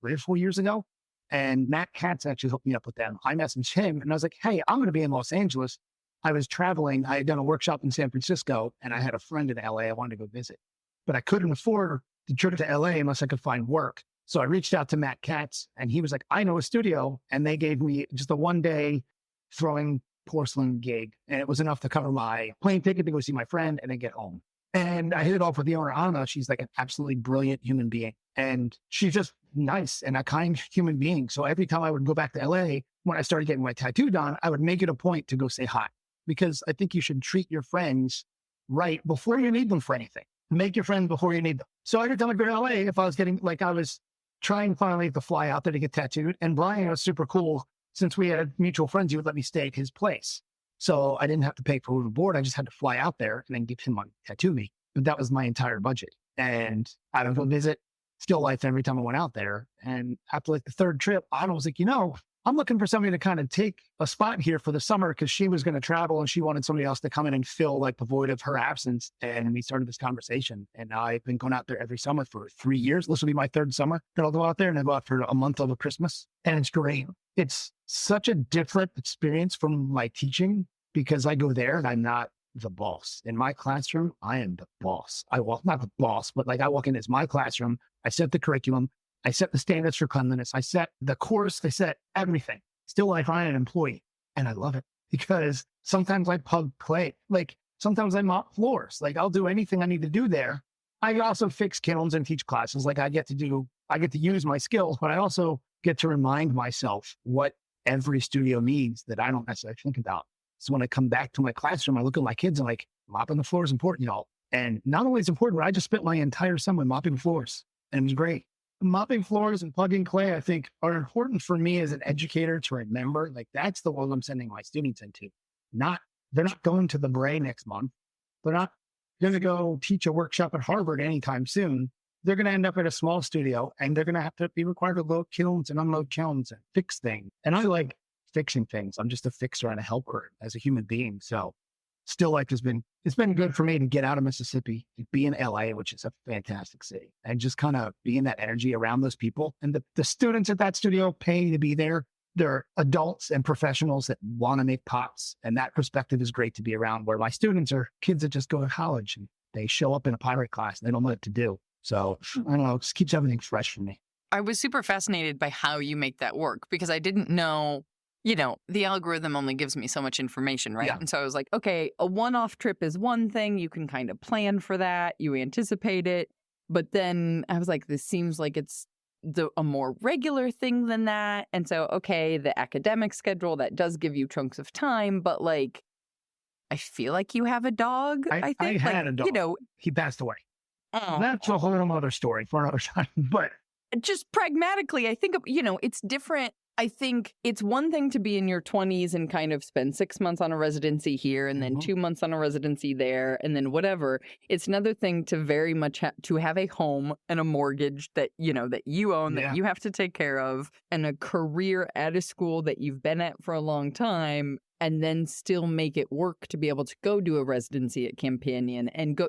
3 or 4 years ago. And Matt Katz actually hooked me up with them. I messaged him and I was like, hey, I'm going to be in Los Angeles. I was traveling. I had done a workshop in San Francisco and I had a friend in LA I wanted to go visit, but I couldn't afford the trip to LA unless I could find work. So I reached out to Matt Katz and he was like, I know a studio. And they gave me just a 1-day throwing porcelain gig. And it was enough to cover my plane ticket to go see my friend and then get home. And I hit it off with the owner, Anna. She's like an absolutely brilliant human being. And she's just nice and a kind human being. So every time I would go back to LA, when I started getting my tattoo done, I would make it a point to go say hi. Because I think you should treat your friends right before you need them for anything. Make your friends before you need them. So every time I go to LA, if I was I was trying finally to fly out there to get tattooed. And Brian was super cool. Since we had mutual friends, he would let me stay at his place. So I didn't have to pay for room and board. I just had to fly out there and then give him money to tattoo me. But that was my entire budget. And I would go visit Still Life every time I went out there. And after the third trip, I was like, I'm looking for somebody to kind of take a spot here for the summer because she was going to travel and she wanted somebody else to come in and fill the void of her absence. And we started this conversation. And I've been going out there every summer for 3 years. This will be my third summer that I'll go out there, and I go out for a month over Christmas. And it's great. It's such a different experience from my teaching because I go there and I'm not the boss. In my classroom, I am the boss. Not the boss, but I walk in, it's my classroom. I set the curriculum. I set the standards for cleanliness. I set the course. I set everything. Still, I find an employee and I love it because sometimes I pug clay. Like sometimes I mop floors. Like I'll do anything I need to do there. I also fix kilns and teach classes. Like I get to use my skills, but I also get to remind myself what every studio needs that I don't necessarily think about. So when I come back to my classroom, I look at my kids and like, mopping the floor is important, y'all. And not only is it important, but I just spent my entire summer mopping floors and it was great. Mopping floors and plugging clay, I think, are important for me as an educator to remember. Like that's the world I'm sending my students into. They're not going to the Bray next month. They're not going to go teach a workshop at Harvard anytime soon. They're going to end up at a small studio and they're going to have to be required to load kilns and unload kilns and fix things. And I like fixing things. I'm just a fixer and a helper as a human being. So still life it's been good for me to get out of Mississippi, be in LA, which is a fantastic city, and just kind of be in that energy around those people. And the students at that studio pay to be there. They're adults and professionals that want to make pots. And that perspective is great to be around, where my students are kids that just go to college and they show up in a pottery class and they don't know what to do. So I don't know, it just keeps everything fresh for me. I was super fascinated by how you make that work because I didn't know, the algorithm only gives me so much information, right? Yeah. And so I was like, okay, a one-off trip is one thing. You can kind of plan for that. You anticipate it. But then I was like, this seems like it's a more regular thing than that. And so, okay, the academic schedule, that does give you chunks of time. But like, I feel like you have a dog, I think. I had a dog. He passed away. Oh. That's a whole other story for another time. But just pragmatically, I think, it's different. I think it's one thing to be in your 20s and kind of spend 6 months on a residency here and then 2 months on a residency there and then whatever. It's another thing to very much to have a home and a mortgage that, that you own, that you have to take care of, and a career at a school that you've been at for a long time, and then still make it work to be able to go do a residency at Companion and go,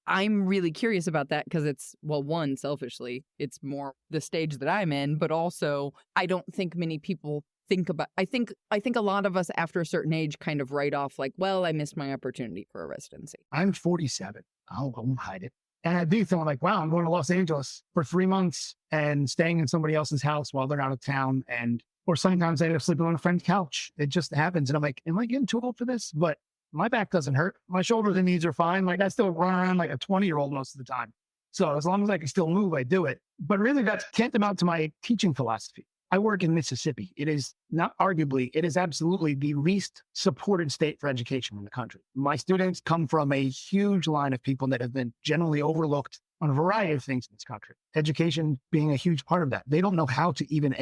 I'm really curious about that because it's, well, one, selfishly, it's more the stage that I'm in, but also I don't think many people think about, I think a lot of us after a certain age kind of write off like, well, I missed my opportunity for a residency. I'm 47. I won't hide it. And I do feel like, wow, I'm going to Los Angeles for 3 months and staying in somebody else's house while they're out of town. Or sometimes I end up sleeping on a friend's couch. It just happens. And I'm like, am I getting too old for this? But my back doesn't hurt. My shoulders and knees are fine. Like I still run around like a 20-year-old most of the time. So as long as I can still move, I do it. But really that's tantamount to my teaching philosophy. I work in Mississippi. It is it is absolutely the least supported state for education in the country. My students come from a huge line of people that have been generally overlooked on a variety of things in this country. Education being a huge part of that. They don't know how to even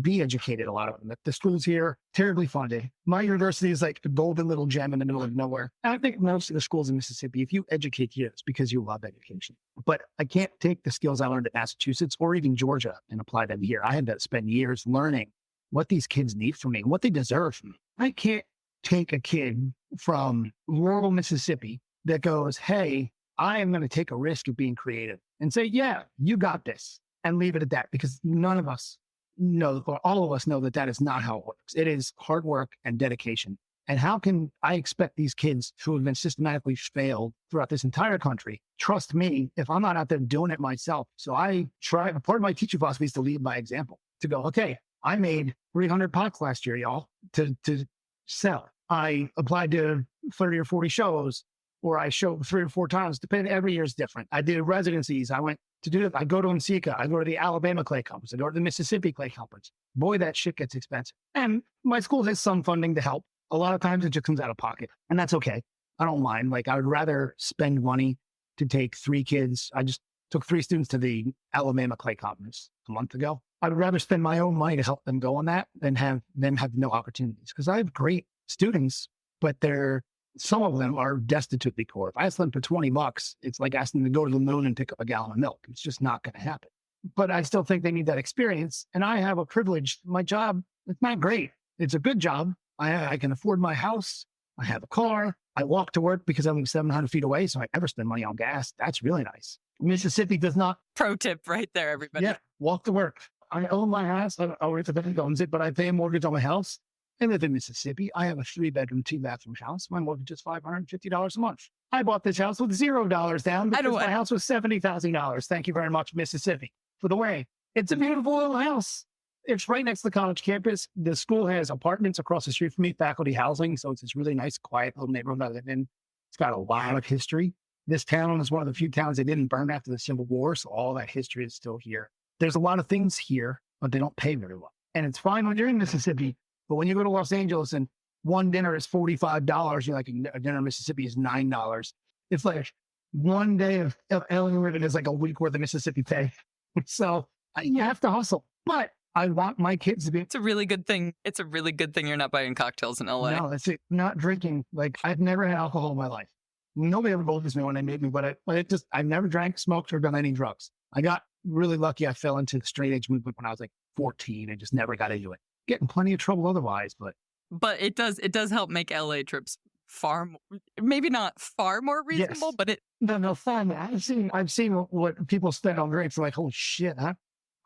be educated, a lot of them. The schools here, terribly funded. My university is like a golden little gem in the middle of nowhere. And I think most of the schools in Mississippi, if you educate here, it's because you love education. But I can't take the skills I learned at Massachusetts or even Georgia and apply them here. I had to spend years learning what these kids need from me, what they deserve from me. I can't take a kid from rural Mississippi that goes, hey, I am going to take a risk of being creative and say, yeah, you got this, and leave it at that, because none of us know, or all of us know, that is not how it works. It is hard work and dedication. And how can I expect these kids who have been systematically failed throughout this entire country trust me if I'm not out there doing it myself? So I try, part of my teaching philosophy is to lead by example, to go, okay, I made 300 pots last year, y'all, to sell. I applied to 30 or 40 shows, or I show 3 or 4 times, depending, every year is different. I did residencies. I went to do it. I go to MCECA. I go to the Alabama Clay Conference. I go to the Mississippi Clay Conference. Boy, that shit gets expensive. And my school has some funding to help. A lot of times it just comes out of pocket, and that's okay. I don't mind. Like, I would rather spend money to take 3 kids. I just took 3 students to the Alabama Clay Conference a month ago. I would rather spend my own money to help them go on that than have them have no opportunities, because I have great students, but some of them are destitute to be poor. If I ask them for $20, it's like asking them to go to the moon and pick up a gallon of milk. It's just not going to happen. But I still think they need that experience. And I have a privilege. My job, it's not great. It's a good job. I can afford my house. I have a car. I walk to work because I'm 700 feet away, so I never spend money on gas. That's really nice. Mississippi does not. Pro tip right there, everybody. Yeah, walk to work. I own my house. Or if the bank owns it, but I pay a mortgage on my house. I live in Mississippi. I have a 3-bedroom, 2-bathroom house. My mortgage is $550 a month. I bought this house with $0 down because my house was $70,000. Thank you very much, Mississippi, for the way. It's a beautiful little house. It's right next to the college campus. The school has apartments across the street from me, faculty housing. So it's this really nice, quiet little neighborhood I live in. It's got a lot of history. This town is one of the few towns that didn't burn after the Civil War. So all that history is still here. There's a lot of things here, but they don't pay very well. And it's fine when you're in Mississippi. But when you go to Los Angeles and one dinner is $45, you're like, a dinner in Mississippi is $9. It's like one day of Ellen Ribbon is like a week worth of Mississippi pay. So you have to hustle. But I want my kids to be. It's a really good thing. It's a really good thing you're not buying cocktails in LA. No, that's it. Not drinking. Like, I've never had alcohol in my life. Nobody ever believes me when they made me, but I've never drank, smoked, or done any drugs. I got really lucky. I fell into the straight edge movement when I was like 14 and just never got into it. Getting plenty of trouble otherwise, but it does help make LA trips maybe not far more reasonable, yes. but it. No, fun. I've seen what people spend on drinks. Like, holy shit,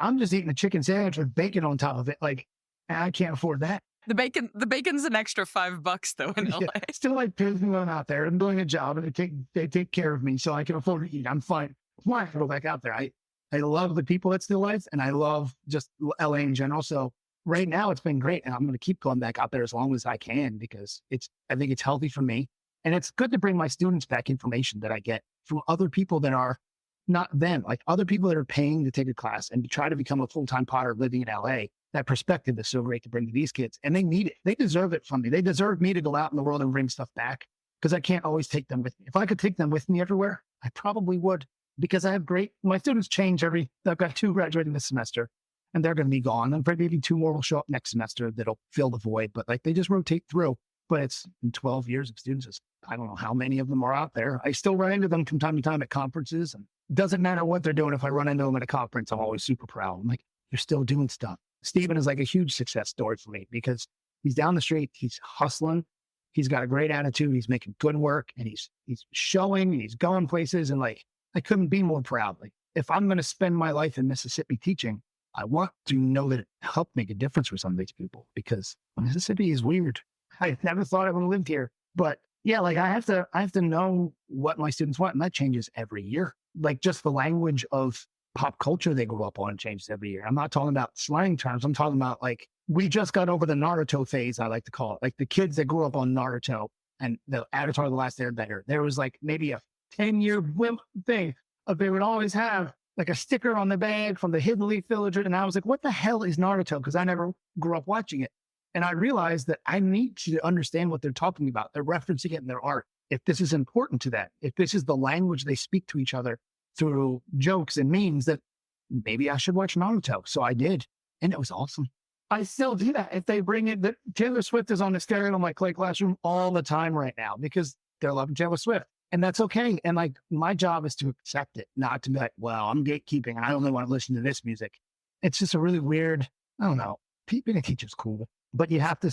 I'm just eating a chicken sandwich with bacon on top of it. Like, I can't afford that. The bacon's an extra $5 though in LA. Yeah, still like pissing on out there. I'm doing a job and they take care of me so I can afford to eat. I'm fine. Why go back out there? I love the people that still live and I love just LA in general. So right now it's been great and I'm going to keep going back out there as long as I can because I think it's healthy for me. And it's good to bring my students back information that I get from other people that are not them, like other people that are paying to take a class and to try to become a full-time potter living in LA. That perspective is so great to bring to these kids and they need it. They deserve it from me. They deserve me to go out in the world and bring stuff back because I can't always take them with me. If I could take them with me everywhere, I probably would because I have my students change I've got 2 graduating this semester and they're going to be gone. And maybe 2 more will show up next semester that'll fill the void, but like they just rotate through. But it's in 12 years of students. I don't know how many of them are out there. I still run into them from time to time at conferences and it doesn't matter what they're doing. If I run into them at a conference, I'm always super proud. I'm like, you're still doing stuff. Steven is like a huge success story for me because he's down the street, he's hustling, he's got a great attitude, he's making good work, and he's showing, and he's going places, and like I couldn't be more proud. Like if I'm going to spend my life in Mississippi teaching, I want to know that it helped make a difference for some of these people because Mississippi is weird. I never thought I would have lived here, but yeah, like I have to know what my students want, and that changes every year. Like just the language of pop culture they grew up on changes every year. I'm not talking about slang terms. I'm talking about like, we just got over the Naruto phase, I like to call it. Like the kids that grew up on Naruto and the Avatar: The Last Airbender, there was like maybe a 10-year thing of they would always have like a sticker on the bag from the Hidden Leaf Villager. And I was like, what the hell is Naruto? Because I never grew up watching it. And I realized that I need to understand what they're talking about. They're referencing it in their art. If this is important to them, if this is the language they speak to each other through jokes and memes, that maybe I should watch Naruto. So I did. And it was awesome. I still do that. If they bring it, Taylor Swift is on the stereo in my clay classroom all the time right now because they're loving Taylor Swift. And that's okay. And like, my job is to accept it, not to be like, well, I'm gatekeeping and I only want to listen to this music. It's just a really weird, I don't know. Being a teacher's cool, but you have to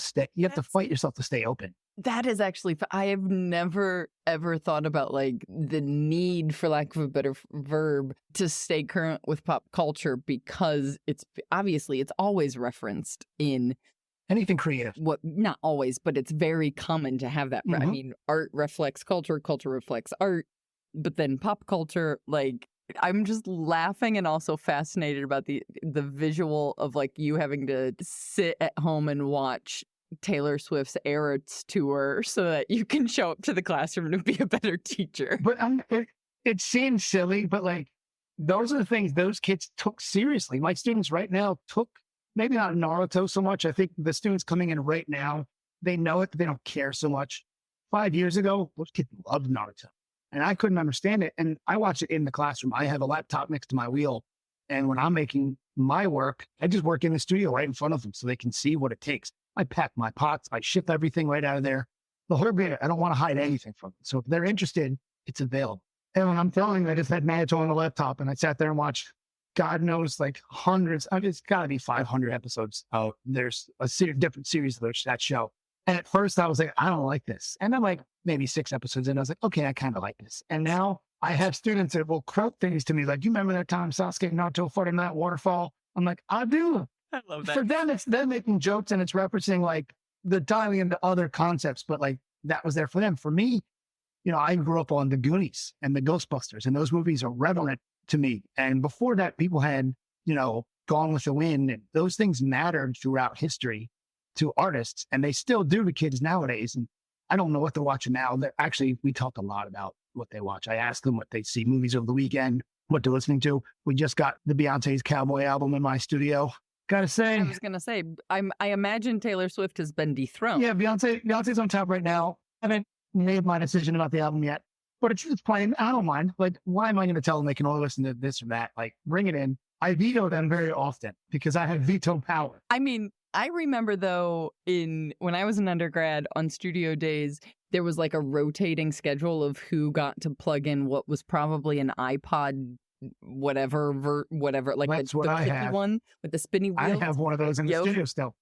fight yourself to stay open. That is actually, I have never ever thought about like the need, for lack of a better verb, to stay current with pop culture because it's always referenced in anything creative. What, not always, but it's very common to have that. I mean, art reflects culture, culture reflects art, but then pop culture, like, I'm just laughing and also fascinated about the visual of like you having to sit at home and watch Taylor Swift's Eras tour so that you can show up to the classroom and be a better teacher. But it seems silly, but like those are the things those kids took seriously. My students right now took, maybe not Naruto so much. I think the students coming in right now, they know it, but they don't care so much. 5 years ago, those kids loved Naruto. And I couldn't understand it. And I watch it in the classroom. I have a laptop next to my wheel. And when I'm making my work, I just work in the studio right in front of them so they can see what it takes. I pack my pots. I ship everything right out of there. The whole bit, I don't want to hide anything from them. So if they're interested, it's available. And when I'm telling them, I just had Naruto on the laptop and I sat there and watched, God knows, like hundreds. I mean, it's got to be 500 episodes out. There's a different series of that show. And at first I was like, I don't like this. And I'm like, maybe 6 episodes in, I was like, okay, I kind of like this. And now I have students that will quote things to me like, you remember that time Sasuke and Naruto fought in that waterfall? I'm like, I do. I love that. For them, it's them making jokes and it's referencing like the dialing into other concepts, but like that was there for them. For me, I grew up on the Goonies and the Ghostbusters, and those movies are relevant to me. And before that, people had, Gone with the Wind, and those things mattered throughout history to artists, and they still do to kids nowadays. And I don't know what they're watching now. Actually, we talked a lot about what they watch. I asked them what they see movies over the weekend, what they're listening to. We just got the Beyonce's Cowboy album in my studio. Gotta say, I was gonna say, I imagine Taylor Swift has been dethroned. yeah, Beyonce's on top right now. I haven't made my decision about the album yet, but it's playing. I don't mind. Like, why am I going to tell them they can only listen to this or that? Like, bring it in. I veto them very often because I have veto power. I mean, I remember though, when I was an undergrad on studio days, there was like a rotating schedule of who got to plug in what was probably an iPod, whatever, like That's the what I clicky have. one with the spinny wheels. I have one of those in the studio still.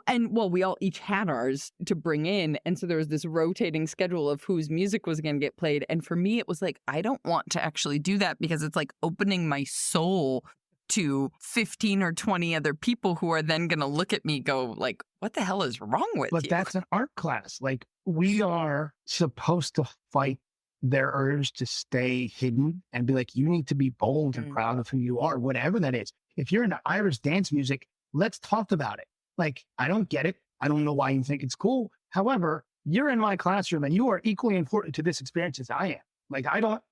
And well, we all each had ours to bring in. And so there was this rotating schedule of whose music was going to get played. And for me, it was like, I don't want to actually do that because it's like opening my soul to 15 or 20 other people who are then going to look at me go like, what the hell is wrong with you? But that's an art class. Like, we are supposed to fight their urge to stay hidden and be like, you need to be bold and proud of who you are, whatever that is. If you're into Irish dance music, let's talk about it. Like, I don't get it. I don't know why you think it's cool. However, you're in my classroom and you are equally important to this experience as I am. Like,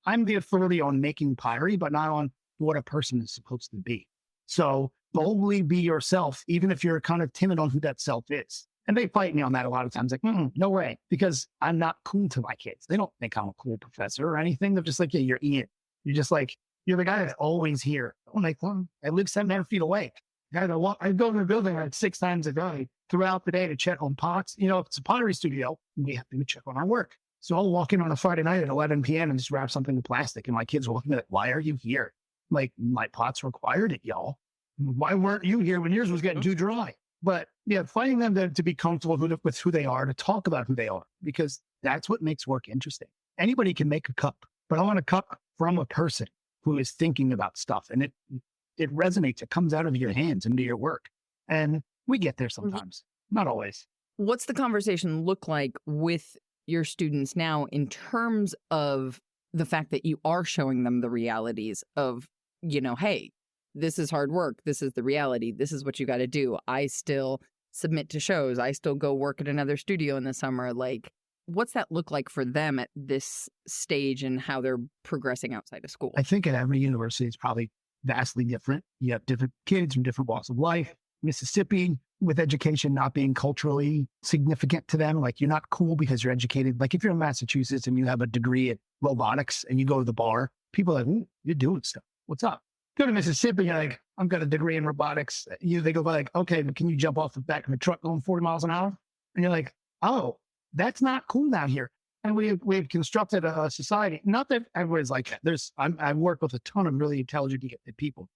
I'm the authority on making pottery, but not on what a person is supposed to be. So boldly be yourself, even if you're kind of timid on who that self is. And they fight me on that a lot of times. Like, no way, because I'm not cool to my kids. They don't think I'm a cool professor or anything. They're just like, yeah, you're Ian. You're just like, you're the guy that's always here. I'm like, well, I live 700 feet away. I go to the building like 6 times a day throughout the day to check on pots. You know, if it's a pottery studio, we have to check on our work. So I'll walk in on a Friday night at 11 p.m. and just wrap something in plastic. And my kids will look at me like, why are you here? Like, my pots required it, y'all. Why weren't you here when yours was getting too dry? But yeah, finding them to be comfortable with who they are, to talk about who they are, because that's what makes work interesting. Anybody can make a cup, but I want a cup from a person who is thinking about stuff. And it resonates. It comes out of your hands into your work. And we get there sometimes, not always. What's the conversation look like with your students now in terms of the fact that you are showing them the realities of, you know, hey, this is hard work. This is the reality. This is what you got to do. I still submit to shows. I still go work at another studio in the summer. Like, what's that look like for them at this stage and how they're progressing outside of school? I think at every university, it's probably vastly different. You have different kids from different walks of life. Mississippi, with education not being culturally significant to them, like, you're not cool because you're educated. Like, if you're in Massachusetts and you have a degree at robotics and you go to the bar, people are like, ooh, you're doing stuff. What's up? Go to Mississippi, you're like, I've got a degree in robotics. They go by like, okay, but can you jump off the back of a truck going 40 miles an hour? And you're like, oh, that's not cool down here. And we've constructed a society. Not that everybody's like that. I've worked with a ton of really intelligent, gifted people,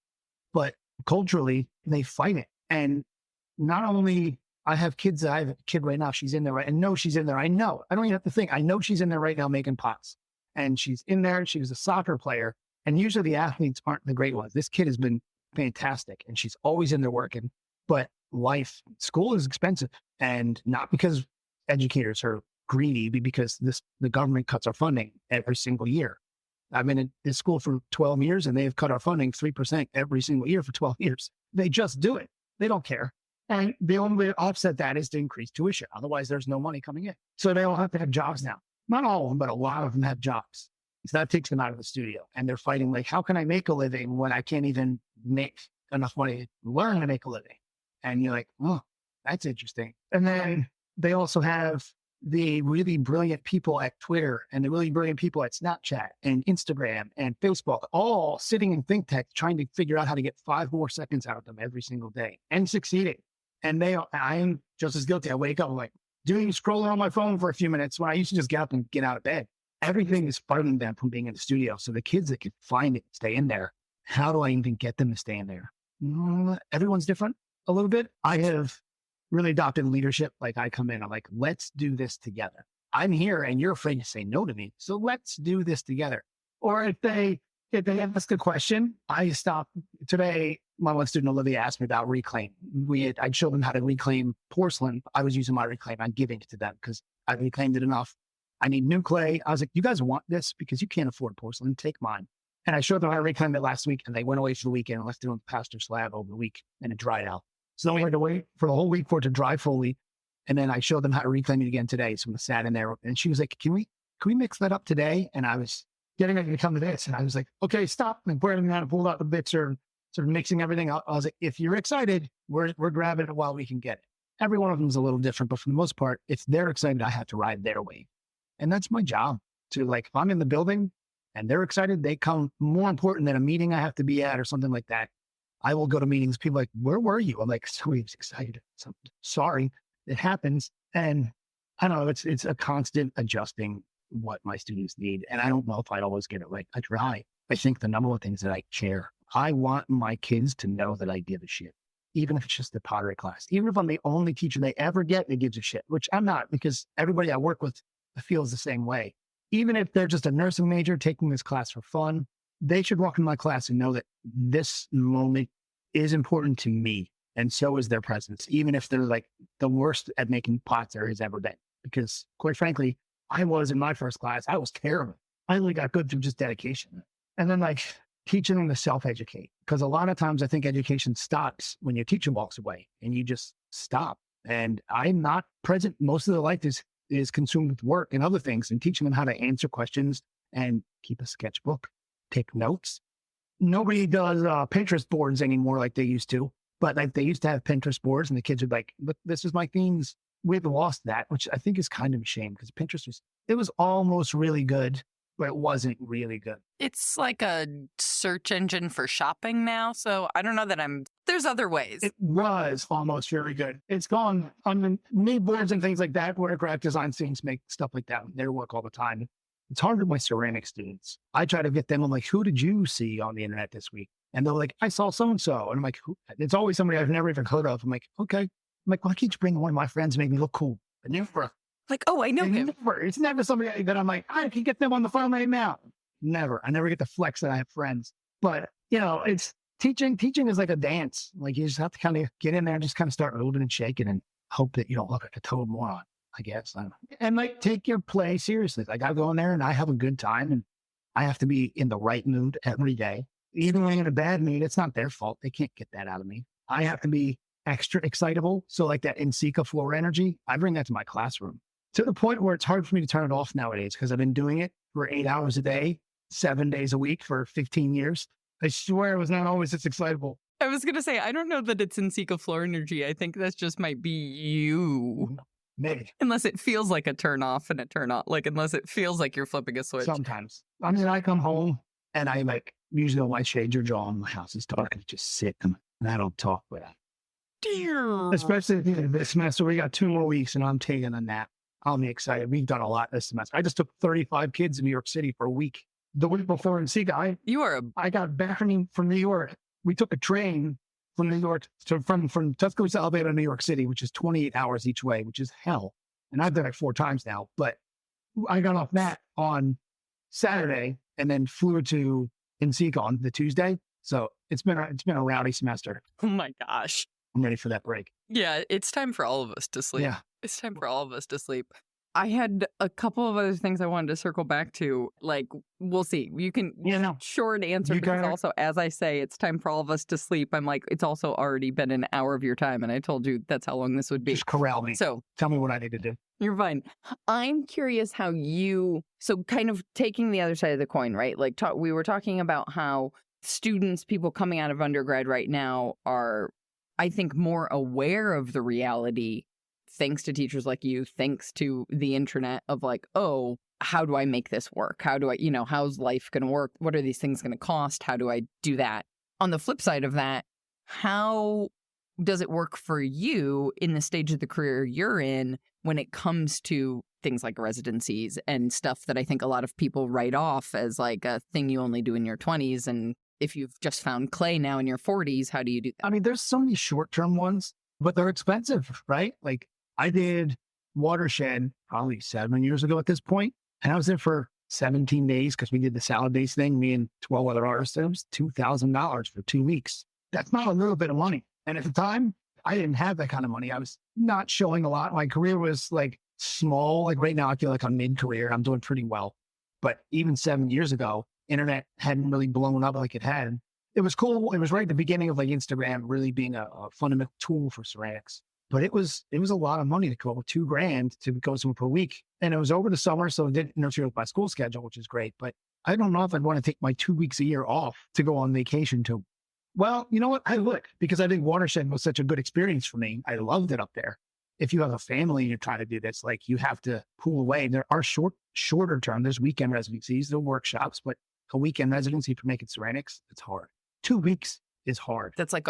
but culturally they fight it. And not only I have a kid right now. She's in there, right? And no, she's in there. I know. I don't even have to think. I know she's in there right now making pots. And she's in there. She was a soccer player. And usually the athletes aren't the great ones. This kid has been fantastic. And she's always in there working. But school is expensive. And not because educators are greedy, but because the government cuts our funding every single year. I've been in this school for 12 years and they have cut our funding 3% every single year for 12 years. They just do it. They don't care. And the only way to offset that is to increase tuition. Otherwise, there's no money coming in. So they all have to have jobs now. Not all of them, but a lot of them have jobs. So that takes them out of the studio. And they're fighting like, how can I make a living when I can't even make enough money to learn to make a living? And you're like, oh, that's interesting. And then they also have the really brilliant people at Twitter and the really brilliant people at Snapchat and Instagram and Facebook, all sitting in think tanks trying to figure out how to get 5 more seconds out of them every single day and succeeding. And I am just as guilty. I wake up, I'm like, scrolling on my phone for a few minutes when I used to just get up and get out of bed. Everything is fighting them from being in the studio. So the kids that can find it, stay in there, how do I even get them to stay in there? Everyone's different a little bit. I have really adopted leadership. Like, I come in, I'm like, let's do this together. I'm here and you're afraid to say no to me. So let's do this together. Or if they ask a question, I stop. Today, my one student, Olivia, asked me about reclaim. I showed them how to reclaim porcelain. I was using my reclaim. I'm giving it to them because I reclaimed it enough. I need new clay. I was like, you guys want this? Because you can't afford porcelain. Take mine. And I showed them how to reclaim it last week, and they went away for the weekend and left it on the pastor's slab over the week, and it dried out. So then we had to wait for the whole week for it to dry fully. And then I showed them how to reclaim it again today. So we sat in there, and she was like, can we mix that up today? And I was getting ready to come to this, and I was like, okay, stop. And we're going to pull out the mixer, sort of mixing everything up. I was like, if you're excited, we're grabbing it while we can get it. Every one of them is a little different, but for the most part, if they're excited, I have to ride their wave. And that's my job to, like, if I'm in the building and they're excited, they come. More important than a meeting I have to be at or something like that. I will go to meetings. People are like, where were you? I'm like, so he was excited. So, sorry, it happens. And I don't know, it's a constant adjusting what my students need. And I don't know if I'd always get it right. I try. I think the number one thing is that I care. I want my kids to know that I give a shit, even if it's just the pottery class. Even if I'm the only teacher they ever get that gives a shit, which I'm not, because everybody I work with feels the same way. Even if they're just a nursing major taking this class for fun, they should walk in my class and know that this moment is important to me. And so is their presence, even if they're like the worst at making pots there has ever been. Because quite frankly, I was in my first class, I was terrible. I only got good through just dedication. And then like teaching them to self-educate. Because a lot of times I think education stops when your teacher walks away and you just stop. And I'm not present. Most of their life is consumed with work and other things, and teaching them how to answer questions and keep a sketchbook, take notes. Nobody does Pinterest boards anymore like they used to, but like they used to have Pinterest boards, and the kids would like, look, this is my themes. We've lost that, which I think is kind of a shame, because Pinterest was almost really good, but it wasn't really good. It's like a search engine for shopping now. So I don't know that there's other ways. It was almost very good. It's gone on the new boards and things like that, where graphic design students make stuff like that. They work all the time. It's hard with my ceramic students. I try to get them, I'm like, who did you see on the internet this week? And they're like, I saw so-and-so. And I'm like, who? It's always somebody I've never even heard of. I'm like, okay. I'm like, why can't you bring one of my friends to make me look cool? And never. Like, oh, I know him. It's never somebody that I'm like, I can get them on the phone right now. Never. I never get to flex that I have friends. But, it's teaching. Teaching is like a dance. Like, you just have to kind of get in there and just kind of start moving and shaking and hope that you don't look like a total moron, I guess. And like, take your play seriously. Like, I go in there and I have a good time, and I have to be in the right mood every day. Even when I'm in a bad mood, it's not their fault. They can't get that out of me. I have to be extra excitable. So like that Insika floor energy, I bring that to my classroom, to the point where it's hard for me to turn it off nowadays, because I've been doing it for 8 hours a day, 7 days a week for 15 years. I swear it was not always this excitable. I was going to say, I don't know that it's Insika floor energy. I think that just might be you. Maybe. Unless it feels like a turn off and a turn on. Like, unless it feels like you're flipping a switch. Sometimes. I mean, I come home and I like, usually all my shades are drawn. My house is dark, and I just sit and I don't talk with it. Dear. Especially this semester, we got 2 more weeks and I'm taking a nap. I'll be excited. We've done a lot this semester. I just took 35 kids in New York City for a week. The week before in Seagull, I got back from New York. We took a train from New York from Tuscaloosa, Alabama to New York City, which is 28 hours each way, which is hell. And I've done it 4 times now. But I got off that on Saturday and then flew to Insika on the Tuesday. So it's been a rowdy semester. Oh my gosh. I'm ready for that break. Yeah, it's time for all of us to sleep. Yeah. It's time for all of us to sleep. I had a couple of other things I wanted to circle back to. Like, we'll see. You can short answer, because also, as I say, it's time for all of us to sleep. I'm like, it's also already been an hour of your time, and I told you that's how long this would be. Just corral me. So tell me what I need to do. You're fine. I'm curious how so kind of taking the other side of the coin, right? Like, we were talking about how people coming out of undergrad right now are, I think, more aware of the reality, thanks to teachers like you, thanks to the internet, of like, oh, how do I make this work? How do I, how's life going to work? What are these things going to cost? How do I do that? On the flip side of that, how does it work for you in the stage of the career you're in when it comes to things like residencies and stuff that I think a lot of people write off as like a thing you only do in your 20s? And if you've just found clay now in your 40s, how do you do that? I mean, there's so many short-term ones, but they're expensive, right? Like, I did Watershed probably 7 years ago at this point, and I was there for 17 days because we did the salad days thing, me and 12 other artists. It was $2,000 for 2 weeks. That's not a little bit of money. And at the time, I didn't have that kind of money. I was not showing a lot. My career was like small. Like right now, I feel like I'm mid-career. I'm doing pretty well. But even 7 years ago, internet hadn't really blown up like it had. It was cool. It was right at the beginning of like Instagram really being a fundamental tool for ceramics. But it was a lot of money to go with $2,000 to go somewhere per week. And it was over the summer, so it didn't interfere with my school schedule, which is great. But I don't know if I'd want to take my 2 weeks a year off to go on vacation to. Well, you know what? I would, because I think Watershed was such a good experience for me. I loved it up there. If you have a family and you're trying to do this, like you have to pull away. There are shorter term. There's weekend residencies, there are workshops, but a weekend residency for making ceramics, it's hard. 2 weeks is hard. That's like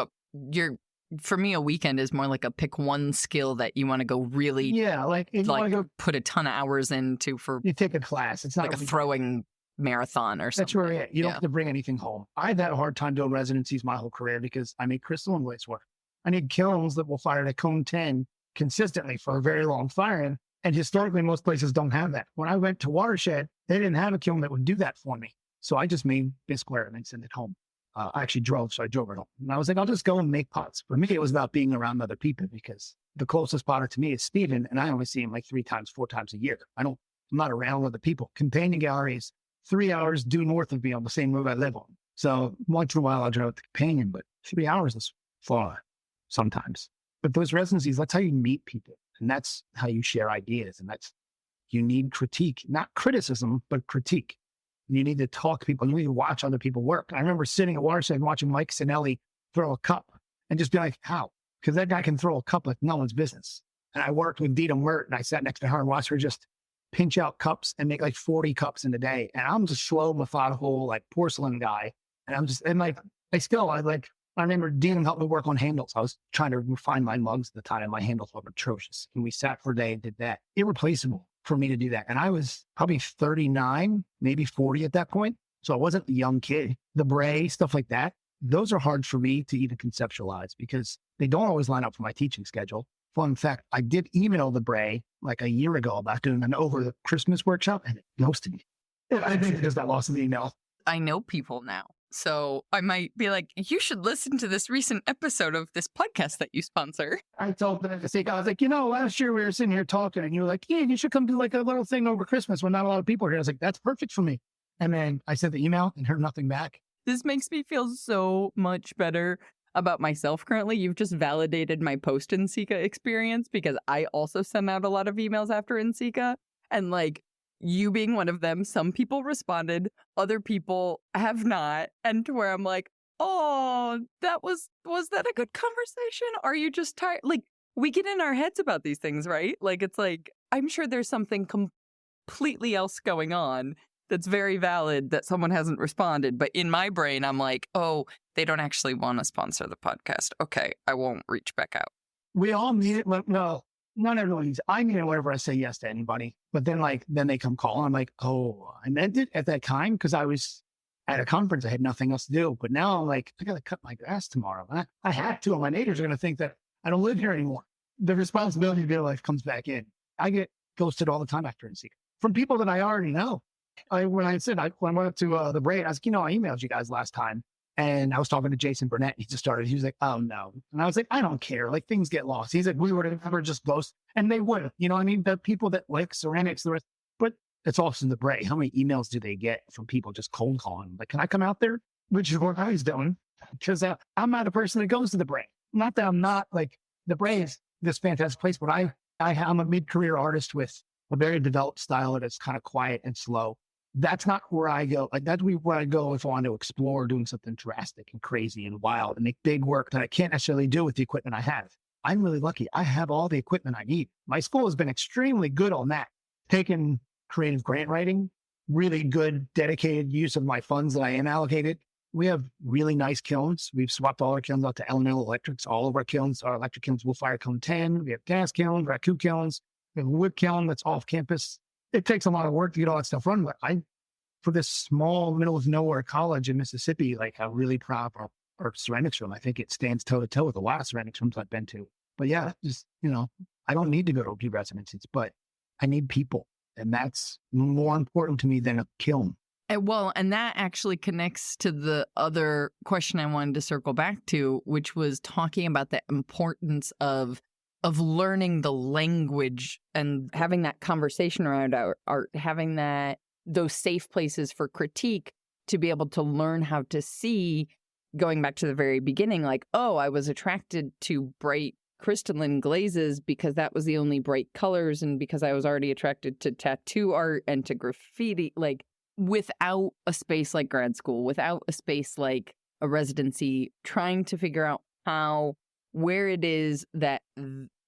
for me, a weekend is more like a pick one skill that you want to go really, like if you want to go put a ton of hours into for you take a class. It's not like a throwing marathon or something. That's where you don't have to bring anything home. I've had a hard time doing residencies my whole career because I make crystalline wastewater. I need kilns that will fire at cone 10 consistently for a very long firing. And historically, most places don't have that. When I went to Watershed, they didn't have a kiln that would do that for me. So I just made bisqueware and then sent it home. I actually drove, so I drove it home. And I was like, I'll just go and make pots. For me, it was about being around other people because the closest potter to me is Steven, and I only see him like 4 times a year. I'm not around other people. Companion galleries, 3 hours due north of me on the same road I live on. So once in a while, I'll drive with the companion, but 3 hours is far sometimes. But those residencies, that's how you meet people. And that's how you share ideas. And you need critique, not criticism, but critique. You need to talk to people. You need to watch other people work. I remember sitting at Watershed and watching Mike Sinelli throw a cup and just be like, how? Because that guy can throw a cup like no one's business. And I worked with Dita Mert and I sat next to her and watched her just pinch out cups and make like 40 cups in a day. And I'm just slow, methodical, like porcelain guy. And I remember Dean helped me work on handles. I was trying to refine my mugs at the time and my handles were atrocious. And we sat for a day and did that. Irreplaceable for me to do that. And I was probably 39, maybe 40 at that point. So I wasn't a young kid. The bray, stuff like that. Those are hard for me to even conceptualize because they don't always line up for my teaching schedule. Fun fact, I did email the bray like a year ago about doing an over the Christmas workshop and it ghosted me. I think because I lost an email. I know people now. So I might be like, you should listen to this recent episode of this podcast that you sponsor. I told them, I was like, last year we were sitting here talking and you were like, yeah, you should come do like a little thing over Christmas when not a lot of people are here. I was like, that's perfect for me. And then I sent the email and heard nothing back. This makes me feel so much better about myself currently. You've just validated my post NCECA experience because I also send out a lot of emails after NCECA. And like, you being one of them, some people responded, other people have not. And to where I'm like, oh, was that a good conversation? Are you just tired? Like, we get in our heads about these things, right? Like, it's like, I'm sure there's something completely else going on that's very valid that someone hasn't responded. But in my brain, I'm like, oh, they don't actually want to sponsor the podcast. Okay, I won't reach back out. We all need it. No. Not everyone needs. I mean, whenever I say yes to anybody, but then they come call. I'm like, oh, I meant it at that time because I was at a conference. I had nothing else to do. But now I'm like, I got to cut my grass tomorrow. I had to. And my neighbors are going to think that I don't live here anymore. The responsibility of their life comes back in. I get ghosted all the time after NCECA from people that I already know. When I went up to the break, I was like, I emailed you guys last time. And I was talking to Jason Burnett. He was like, oh no. And I was like, I don't care. Like things get lost. He's like, we would have never just boast. And they would, the people that like ceramics, the rest, but it's also the Bray. How many emails do they get from people just cold calling? Like, can I come out there? Which is what I was doing because I'm not a person that goes to the Bray. Not that I'm not like the Bray is this fantastic place, but I'm a mid-career artist with a very developed style that's kind of quiet and slow. That's not where I go. Like that's where I go if I want to explore doing something drastic and crazy and wild and make big work that I can't necessarily do with the equipment I have. I'm really lucky. I have all the equipment I need. My school has been extremely good on that. Taking creative grant writing, really good dedicated use of my funds that I am allocated. We have really nice kilns. We've swapped all our kilns out to Elemental Electrics. All of our electric kilns will fire cone 10. We have gas kilns, raku kilns. We have a wood kiln that's off campus. It takes a lot of work to get all that stuff run, but for this small middle of nowhere college in Mississippi, like I'm really proud of our ceramics room. I think it stands toe to toe with a lot of ceramics rooms I've been to. But yeah, just, I don't need to go to residencies, but I need people. And that's more important to me than a kiln. And that actually connects to the other question I wanted to circle back to, which was talking about the importance of learning the language and having that conversation around art, having those safe places for critique. to be able to learn how to see, going back to the very beginning, like, oh, I was attracted to bright crystalline glazes because that was the only bright colors, and because I was already attracted to tattoo art and to graffiti, like, without a space like grad school, without a space like a residency, trying to figure out where it is that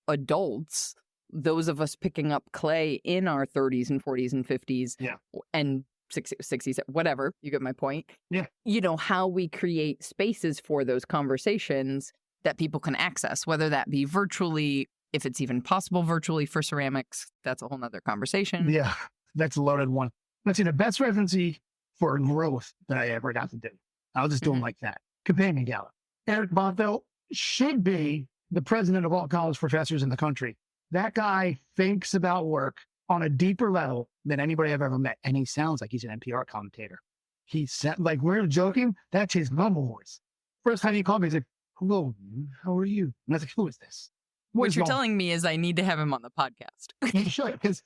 adults, those of us picking up clay in our 30s and 40s and 50s and 60s, whatever, you get my point. Yeah. How we create spaces for those conversations that people can access, whether that be virtually, if it's even possible virtually for ceramics, that's a whole nother conversation. Yeah, that's a loaded one. Let's see, the best residency for growth that I ever got to do. I'll just do them like that. Companion Gallery. Eric Bonfeld should be the president of all college professors in the country. That guy thinks about work on a deeper level than anybody I've ever met. And he sounds like he's an NPR commentator. He said, like, we're joking, that's his mama voice. First time he called me, he's like, hello, how are you? And I was like, who is this? What you're telling me is I need to have him on the podcast. He should, because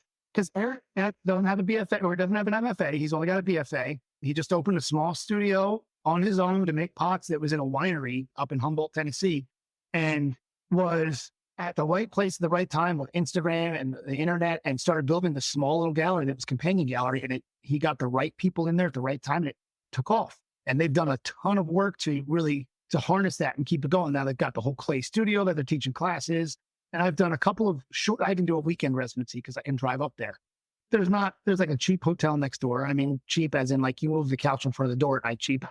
Eric doesn't have a BFA, or doesn't have an MFA. He's only got a BFA. He just opened a small studio on his own to make pots that was in a winery up in Humboldt, Tennessee, and was at the right place at the right time with Instagram and the internet, and started building the small little gallery that was Companion Gallery. And he got the right people in there at the right time, and it took off. And they've done a ton of work to harness that and keep it going. Now they've got the whole clay studio that they're teaching classes. And I've done a couple of I can do a weekend residency because I can drive up there. There's like a cheap hotel next door. I mean, cheap as in like you move the couch in front of the door at night, cheap.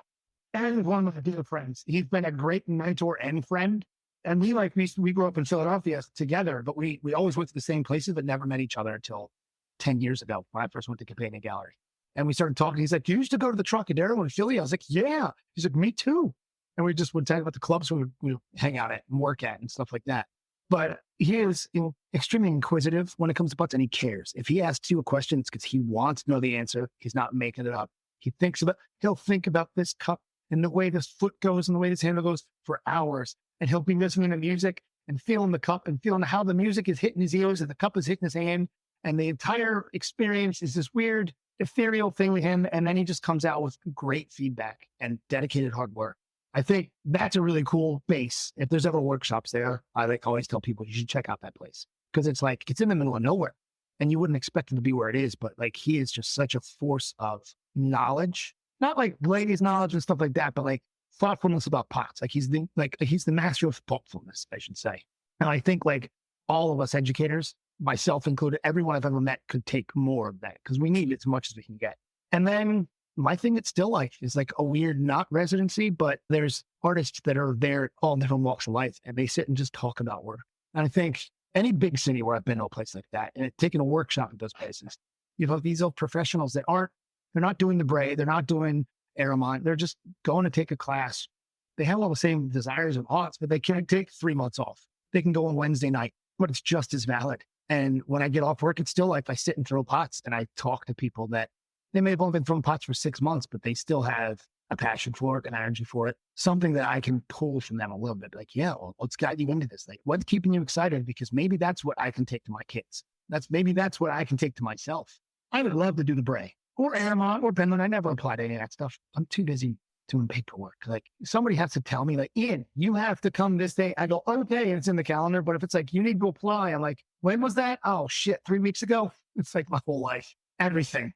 And one of my dear friends. He's been a great mentor and friend. And we grew up in Philadelphia together, but we always went to the same places, but never met each other until 10 years ago when I first went to Companion Gallery. And we started talking. He's like, you used to go to the Trocadero in Philly? I was like, yeah. He's like, me too. And we just would talk about the clubs we would hang out at and work at and stuff like that. But he is extremely inquisitive when it comes to pots, and he cares. If he asks you a question, it's because he wants to know the answer. He's not making it up. He'll think about this cup and the way this foot goes and the way this handle goes for hours. And he'll be listening to music and feeling the cup and feeling how the music is hitting his ears and the cup is hitting his hand. And the entire experience is this weird, ethereal thing with him. And then he just comes out with great feedback and dedicated hard work. I think that's a really cool base. If there's ever workshops there, I always tell people you should check out that place, because it's in the middle of nowhere and you wouldn't expect it to be where it is. But like, he is just such a force of knowledge, not like ladies knowledge and stuff like that, but like thoughtfulness about pots. He's the master of thoughtfulness, I should say. And I think like all of us educators, myself included, everyone I've ever met could take more of that, because we need it as much as we can get. And then my thing that's still is like a weird, not residency, but there's artists that are there at all different walks of life, and they sit and just talk about work. And I think any big city where I've been to a place like that and taking a workshop at those places, these old professionals that they're not doing the braid, they're not doing Aramont, they're just going to take a class. They have all the same desires and thoughts, but they can't take 3 months off. They can go on Wednesday night, but it's just as valid. And when I get off work, it's still like I sit and throw pots and I talk to people that they may have only been throwing pots for 6 months, but they still have a passion for it, an energy for it, something that I can pull from them a little bit. Like, yeah, well, what's got you into this? Like, what's keeping you excited? Because maybe that's what I can take to my kids. Maybe that's what I can take to myself. I would love to do the Bray or Aramont or Penland. I never applied to any of that stuff. I'm too busy doing paperwork. Like, somebody has to tell me, like, Ian, you have to come this day. I go, okay, it's in the calendar. But if it's like, you need to apply, I'm like, when was that? Oh, shit, 3 weeks ago? It's like my whole life, everything.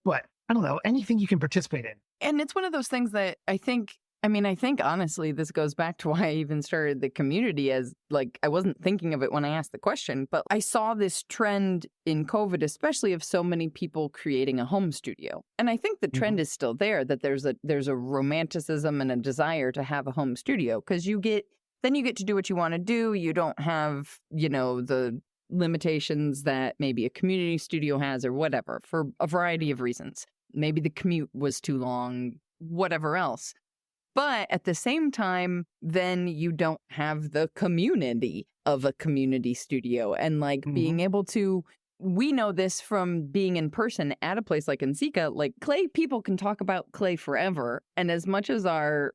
But I don't know, anything you can participate in. And it's one of those things that I think honestly, this goes back to why I even started the community, as like, I wasn't thinking of it when I asked the question, but I saw this trend in COVID, especially of so many people creating a home studio. And I think the trend is still there, that there's a romanticism and a desire to have a home studio, because you get to do what you want to do. You don't have, the limitations that maybe a community studio has or whatever, for a variety of reasons. Maybe the commute was too long, whatever else. But at the same time, then you don't have the community of a community studio. And like being able to, we know this from being in person at a place like Ensika, like clay people can talk about clay forever. And as much as our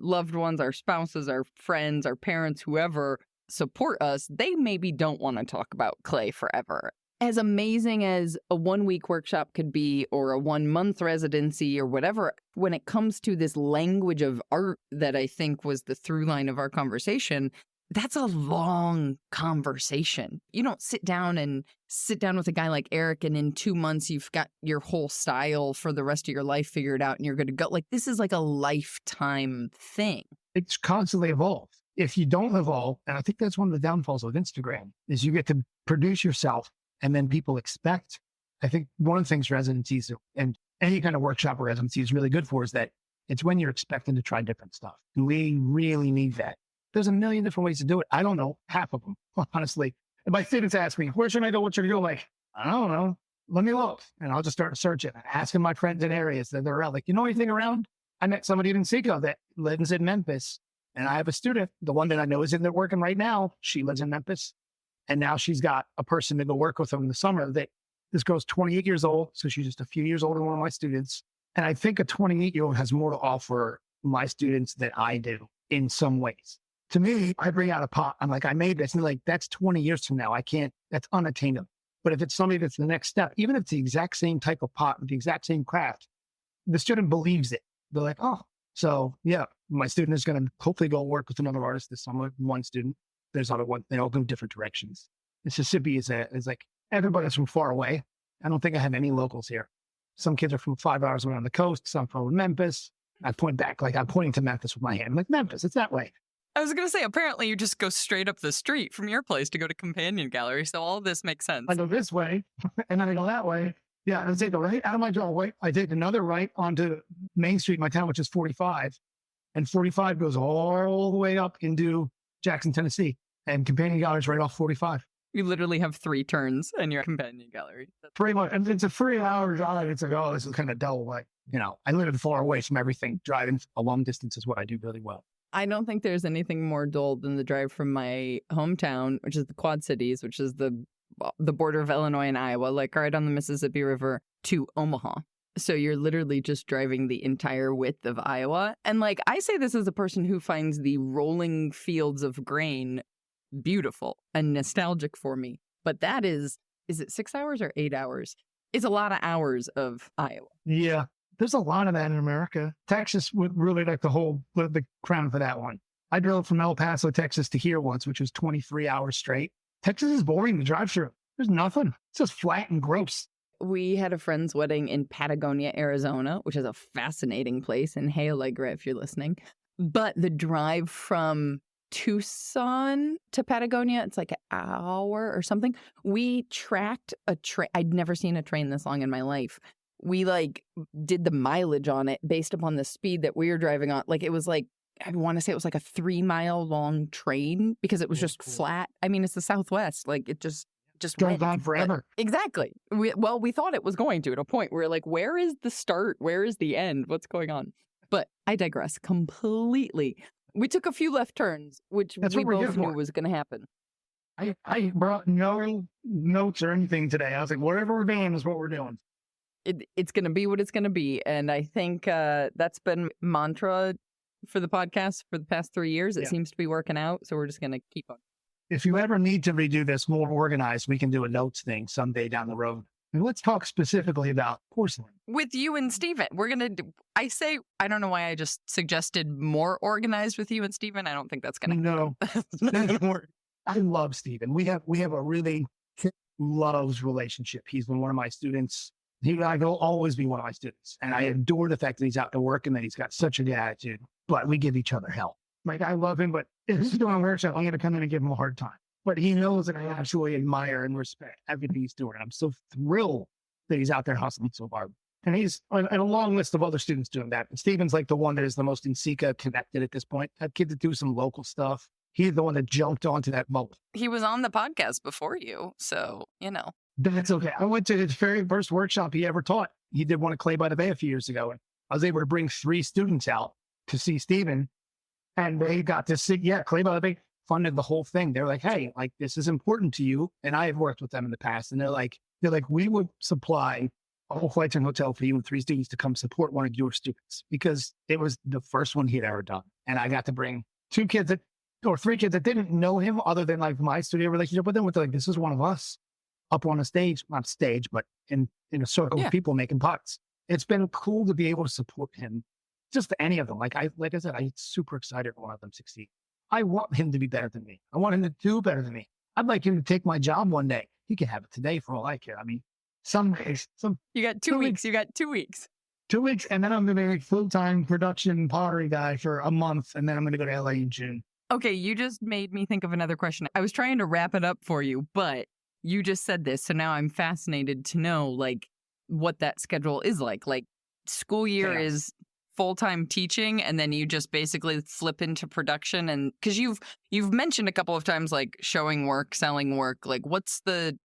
loved ones, our spouses, our friends, our parents, whoever support us, they maybe don't want to talk about clay forever. as amazing as a 1-week workshop could be, or a 1-month residency or whatever, when it comes to this language of art that I think was the through line of our conversation, that's a long conversation. You don't sit down with a guy like Eric and in 2 months you've got your whole style for the rest of your life figured out and you're going to go. Like, this is like a lifetime thing. It's constantly evolved. If you don't evolve, and I think that's one of the downfalls of Instagram, is you get to produce yourself and then people expect. I think one of the things residencies and any kind of workshop or residency is really good for is that it's when you're expecting to try different stuff. And we really need that. There's a million different ways to do it. I don't know half of them, honestly. And my students ask me, where should I go? What should I do? I'm like, I don't know. Let me look. And I'll just start searching and asking my friends in areas that they're around. Like, you know anything around? I met somebody in Seco that lives in Memphis. And I have a student, the one that I know is in there working right now. She lives in Memphis. And now she's got a person to go work with them in the summer. That this girl's 28 years old. So she's just a few years older than one of my students. And I think a 28-year-old has more to offer my students than I do in some ways. To me, I bring out a pot. I'm like, I made this. And like, that's 20 years from now. I can't, that's unattainable. But if it's somebody that's the next step, even if it's the exact same type of pot with the exact same craft, the student believes it. They're like, oh, so yeah, my student is going to hopefully go work with another artist this summer. One student, there's other one, they all go different directions. Mississippi is like, everybody's from far away. I don't think I have any locals here. Some kids are from 5 hours around the coast, some from Memphis. I point back, like I'm pointing to Memphis with my hand. I'm like, Memphis, it's that way. I was going to say, apparently you just go straight up the street from your place to go to Companion Gallery. So all this makes sense. I go this way and then I go that way. Yeah, I take the right out of my driveway. I take another right onto Main Street, my town, which is 45. And 45 goes all the way up into Jackson, Tennessee. And Companion Gallery is right off 45. You literally have 3 turns in your Companion Gallery. Pretty much. And it's a 3-hour drive. It's like, oh, this is kind of dull. Like, you know, I live far away from everything. Driving a long distance is what I do really well. I don't think there's anything more dull than the drive from my hometown, which is the Quad Cities, which is the border of Illinois and Iowa, like right on the Mississippi River, to Omaha. So you're literally just driving the entire width of Iowa. And like, I say this as a person who finds the rolling fields of grain beautiful and nostalgic for me. But that is it 6 hours or 8 hours? It's a lot of hours of Iowa. Yeah. There's a lot of that in America. Texas would really like the crown for that one. I drove from El Paso, Texas to here once, which was 23 hours straight. Texas is boring to drive through. There's nothing. It's just flat and gross. We had a friend's wedding in Patagonia, Arizona, which is a fascinating place. And hey, Allegra, if you're listening. But the drive from Tucson to Patagonia, it's like an hour or something. We tracked a train. I'd never seen a train this long in my life. We like did the mileage on it based upon the speed that we were driving on. Like it was like, I want to say it was like a 3-mile long train because it was just flat. I mean, it's the Southwest. Like it just goes on forever. Exactly. We thought it was going to at a point where like, where is the start? Where is the end? What's going on? But I digress completely. We took a few left turns, which we both knew was going to happen. I brought no notes or anything today. I was like, whatever we're doing is what we're doing. It's going to be what it's going to be. And I think that's been mantra for the podcast for the past 3 years. It seems to be working out. So we're just going to keep on. If you ever need to redo this more organized, we can do a notes thing someday down the road. And let's talk specifically about porcelain. With you and Stephen. We're going to do, I don't know why I just suggested more organized with you and Stephen. I don't think that's going to No. Not gonna work. I love Stephen. We have a really loves relationship. He's been one of my students. He'll always be one of my students. And I adore the fact that he's out to work and that he's got such a good attitude. But we give each other hell. Like, I love him, but if he's doing a workshop, I'm going to come in and give him a hard time. But he knows that I absolutely admire and respect everything he's doing. I'm so thrilled that he's out there hustling so hard. And he's on a long list of other students doing that. And Stephen's like the one that is the most in Sika connected at this point. That kid to do some local stuff. He's the one that jumped onto that boat. He was on the podcast before you. So, That's okay. I went to his very first workshop he ever taught. He did one at Clay by the Bay a few years ago. And I was able to bring 3 students out to see Stephen. And they got to see, Clay by the Bay funded the whole thing. They're like, hey, like, this is important to you. And I have worked with them in the past. And they're like, we would supply a whole flight and hotel for you and 3 students to come support one of your students, because it was the first one he'd ever done. And I got to bring 3 kids that didn't know him other than like my studio relationship with him. With like, this is one of us. up on a stage, not stage, but in a circle Yeah. of people making pots. It's been cool to be able to support him. Just any of them. Like I said, I'm super excited for one of them succeed. I want him to be better than me. I want him to do better than me. I'd like him to take my job one day. He can have it today for all I care. I mean, some days, You got 2 weeks. You got 2 weeks. 2 weeks, and then I'm going to be a full-time production pottery guy for a month, and then I'm going to go to LA in June. Okay, you just made me think of another question. I was trying to wrap it up for you, but you just said this, so now I'm fascinated to know, like, what that schedule is like. Like, school year Yeah. is full-time teaching, and then you just basically flip into production. And because you've mentioned a couple of times, like, showing work, selling work. Like, what's that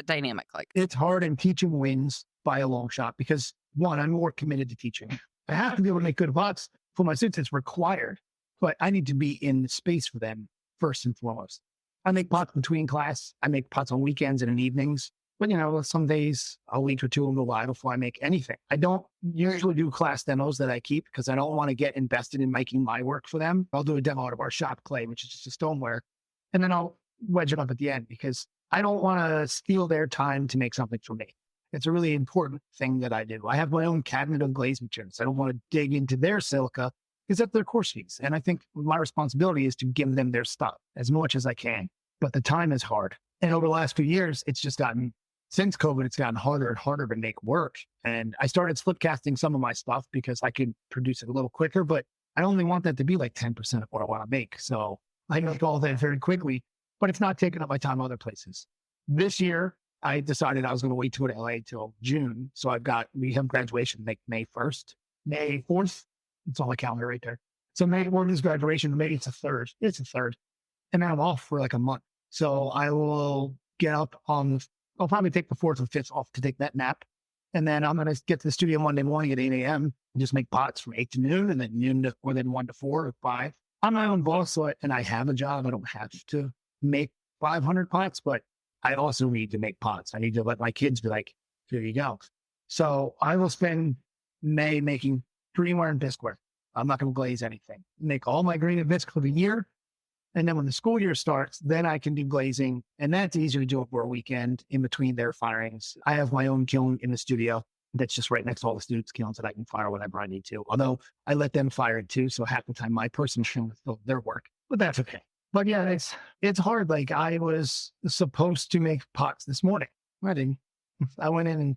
dynamic like? It's hard, and teaching wins by a long shot because, one, I'm more committed to teaching. I have to be able to make good pots for my students. It's required, but I need to be in the space for them first and foremost. I make pots between class. I make pots on weekends and in evenings. But, some days a week or two will go by before I make anything. I don't usually do class demos that I keep because I don't want to get invested in making my work for them. I'll do a demo out of our shop clay, which is just a stoneware. And then I'll wedge it up at the end because I don't want to steal their time to make something for me. It's a really important thing that I do. I have my own cabinet of glaze materials. I don't want to dig into their silica because that's their course fees. And I think my responsibility is to give them their stuff as much as I can. But the time is hard. And over the last few years, since COVID, it's gotten harder and harder to make work. And I started slip casting some of my stuff because I could produce it a little quicker, but I only want that to be like 10% of what I want to make. So I make all that very quickly, but it's not taking up my time other places. This year, I decided I was going to wait to go to LA till June. So we have graduation like May 1st, May 4th. It's on the calendar right there. So May 4th is graduation. Maybe it's a third. It's a third. And then I'm off for like a month. So I will get up I'll probably take the 4th and 5th off to take that nap. And then I'm going to get to the studio Monday morning at 8 a.m. and just make pots from 8 to noon and then or then 1 to 4 or 5. I'm my own boss, and I have a job. I don't have to make 500 pots, but I also need to make pots. I need to let my kids be like, here you go. So I will spend May making greenware and bisqueware. I'm not going to glaze anything. Make all my green and bisque for the year. And then when the school year starts, then I can do glazing. And that's easier to do over a weekend in between their firings. I have my own kiln in the studio that's just right next to all the students' kilns that I can fire whenever I need to. Although I let them fire it too. So half the time my person can fill their work, but that's okay. But yeah, it's hard. Like I was supposed to make pots this morning. I didn't. I went in and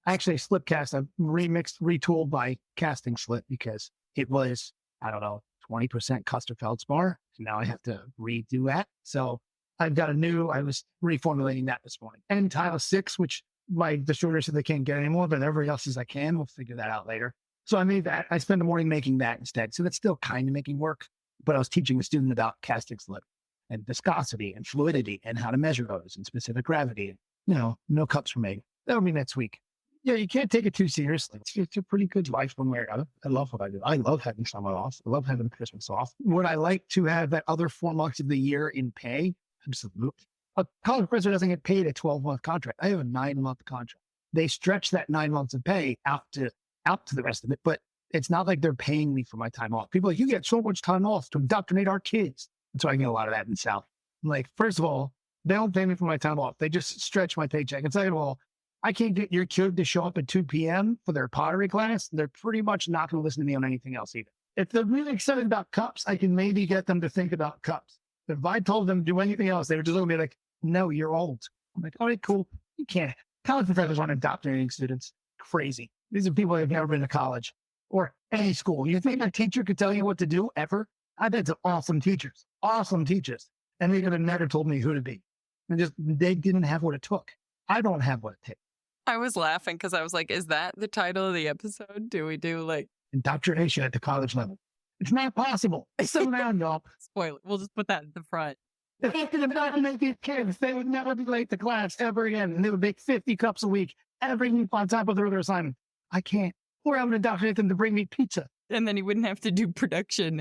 actually slip cast. I retooled my casting slip because it was, I don't know, 20% custard feldspar. Now I have to redo that. So I was reformulating that this morning. And tile 6, which my distributor said they can't get anymore, but everybody else says I can. We'll figure that out later. So I made that. I spent the morning making that instead. So that's still kind of making work. But I was teaching a student about casting slip and viscosity and fluidity and how to measure those and specific gravity. No cups for me. That'll be next week. Yeah, you can't take it too seriously. It's a pretty good life one way or another. I love what I do. I love having summer off. I love having Christmas off. Would I like to have that other 4 months of the year in pay? Absolutely. A college professor doesn't get paid a 12-month contract. I have a 9-month contract. They stretch that 9 months of pay out to the rest of it, but it's not like they're paying me for my time off. People are like, you get so much time off to indoctrinate our kids. And so I get a lot of that in the South. I'm like, first of all, they don't pay me for my time off. They just stretch my paycheck. And second of all, I can't get your kid to show up at 2 p.m. for their pottery class. They're pretty much not going to listen to me on anything else either. If they're really excited about cups, I can maybe get them to think about cups. If I told them to do anything else, they would just look at me like, no, you're old. I'm like, all right, cool. You can't. College professors aren't indoctrinating students. Crazy. These are people who have never been to college or any school. You think a teacher could tell you what to do ever? I've had some awesome teachers. And they could have never told me who to be. They didn't have what it took. I don't have what it takes. I was laughing because I was like, is that the title of the episode? Do we do like indoctrination at the college level? It's not possible. Settle down, y'all. Spoiler. We'll just put that at the front. If they could indoctrinate these kids, they would never be late to class ever again. And they would make 50 cups a week every week on top of their other assignment. I can't. Or I would indoctrinate them to bring me pizza. And then you wouldn't have to do production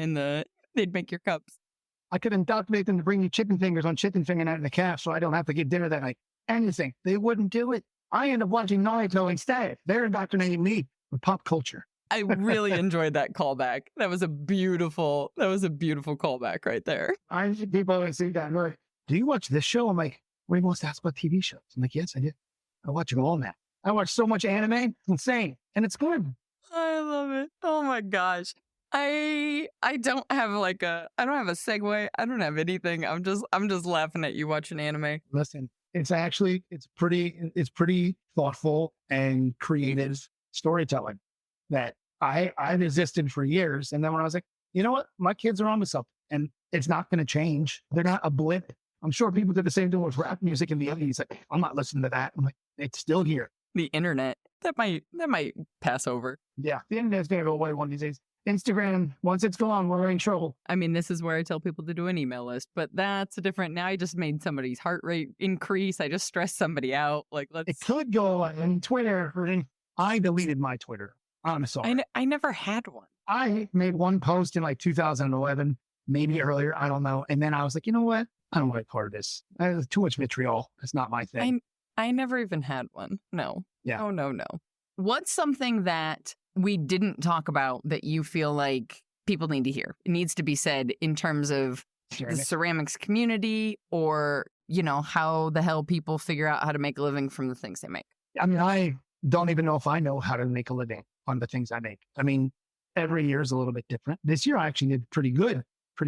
they'd make your cups. I could indoctrinate them to bring me chicken fingers on chicken finger night in the calf so I don't have to get dinner that night. Anything. They wouldn't do it. I end up watching Naruto instead. They're indoctrinating me with pop culture. I really enjoyed that callback. That was a beautiful callback right there. I see people always say that. Like, do you watch this show? I'm like, Were you supposed to ask about TV shows? I'm like, yes, I did. I watch them all now. I watch so much anime. It's insane. And it's good. I love it. Oh my gosh. I don't have I don't have a segue. I don't have anything. I'm just laughing at you watching anime. Listen, it's pretty thoughtful and creative storytelling that I resisted for years. And then when I was like, you know what? My kids are on to something and it's not going to change. They're not a blip. I'm sure people did the same thing with rap music in the 80s. Like, I'm not listening to that. I'm like, it's still here. The internet, that might pass over. Yeah. The internet's going to go away one of these days. Instagram, once it's gone, we're in trouble. I mean, this is where I tell people to do an email list, but that's a different. Now I just made somebody's heart rate increase. I just stressed somebody out. Like, It could go away. And Twitter, I deleted my Twitter. I'm sorry. I never had one. I made one post in like 2011, maybe earlier. I don't know. And then I was like, you know what? I don't want to be part of this. There's too much vitriol. It's not my thing. I never even had one. No. Yeah. Oh, no. What's something that we didn't talk about that you feel like people need to hear? It needs to be said in terms of the ceramics community, or, how the hell people figure out how to make a living from the things they make. I mean, I don't even know if I know how to make a living on the things I make. I mean, every year is a little bit different. This year I actually did pretty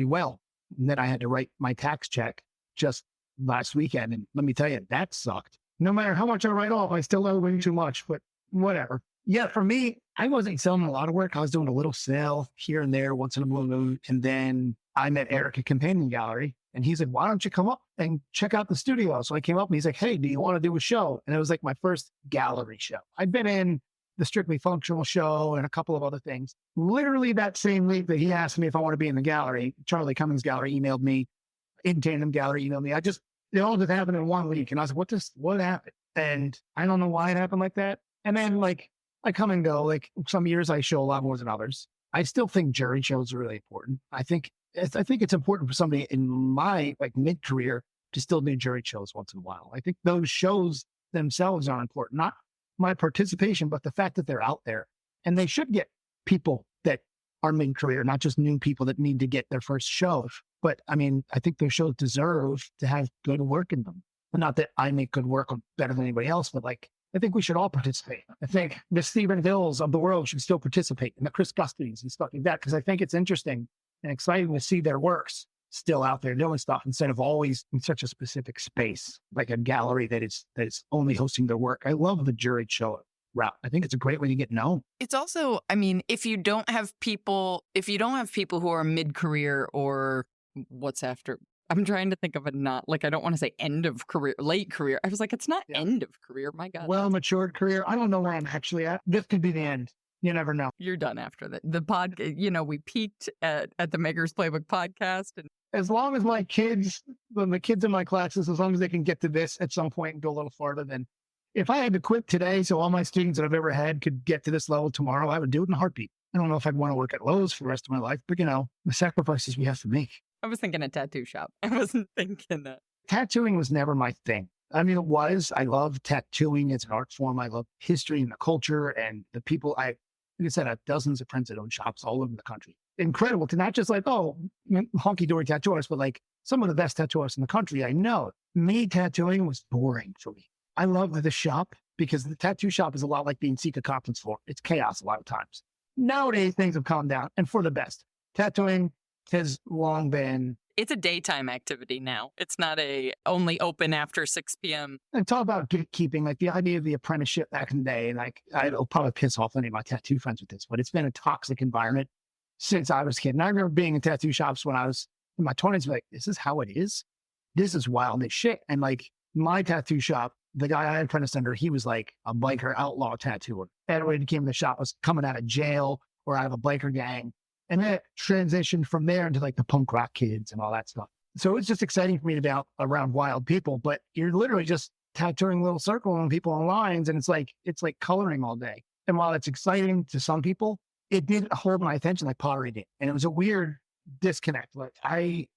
well. And then I had to write my tax check just last weekend. And let me tell you, that sucked. No matter how much I write off, I still owe way too much, but whatever. Yeah, for me, I wasn't selling a lot of work. I was doing a little sale here and there once in a blue moon. And then I met Eric at Companion Gallery. And he's like, why don't you come up and check out the studio? So I came up and he's like, hey, do you want to do a show? And it was like my first gallery show. I'd been in the Strictly Functional show and a couple of other things. Literally that same week that he asked me if I want to be in the gallery, Charlie Cummings Gallery emailed me, In Tandem Gallery emailed me. It all just happened in 1 week. And I was like, what happened? And I don't know why it happened like that. And then I come and go, some years I show a lot more than others. I still think jury shows are really important. I think it's important for somebody in my mid-career to still do jury shows once in a while. I think those shows themselves are important, not my participation, but the fact that they're out there, and they should get people that are mid-career, not just new people that need to get their first show. But I mean, I think those shows deserve to have good work in them. Not that I make good work better than anybody else, but I think we should all participate. I think the Stephen Hills of the world should still participate, and the Chris Gustys and stuff like that, because I think it's interesting and exciting to see their works still out there doing stuff instead of always in such a specific space, like a gallery that is only hosting their work. I love the jury show route. I think it's a great way to get known. It's also, I mean, if you don't have people who are mid-career or what's after, I'm trying to think of I don't want to say end of career, late career. I was like, it's not end of career. My God. Well, matured career. I don't know where I'm actually at. This could be the end. You never know. You're done after that. The pod, we peaked at the Maker's Playbook podcast. And as long as my kids, the kids in my classes, as long as they can get to this at some point and go a little farther, then if I had to quit today so all my students that I've ever had could get to this level tomorrow, I would do it in a heartbeat. I don't know if I'd want to work at Lowe's for the rest of my life, but the sacrifices we have to make. I was thinking a tattoo shop. I wasn't thinking that. Tattooing was never my thing. I mean, it was. I love tattooing as an art form. I love history and the culture and the people. Like I said, I have dozens of friends that own shops all over the country. Incredible to not just honky-dory tattoo artists, but some of the best tattoo artists in the country I know. Me, tattooing was boring for me. I love the shop because the tattoo shop is a lot like being seat a conference floor. It's chaos a lot of times. Nowadays, things have calmed down and for the best. Tattooing has long been... It's a daytime activity now. It's not only open after 6 p.m. And talk about gatekeeping, the idea of the apprenticeship back in the day. And I'll probably piss off any of my tattoo friends with this, but it's been a toxic environment since I was a kid. And I remember being in tattoo shops when I was in my 20s, this is how it is? This is wild as shit. And my tattoo shop, the guy I apprenticed under, he was a biker outlaw tattooer. Everybody that came to the shop was coming out of jail or out of a biker gang. And then it transitioned from there into the punk rock kids and all that stuff. So it's just exciting for me to be around wild people, but you're literally just tattooing a little circle on people on lines. And it's like coloring all day. And while it's exciting to some people, it didn't hold my attention like pottery did. And it was a weird disconnect. I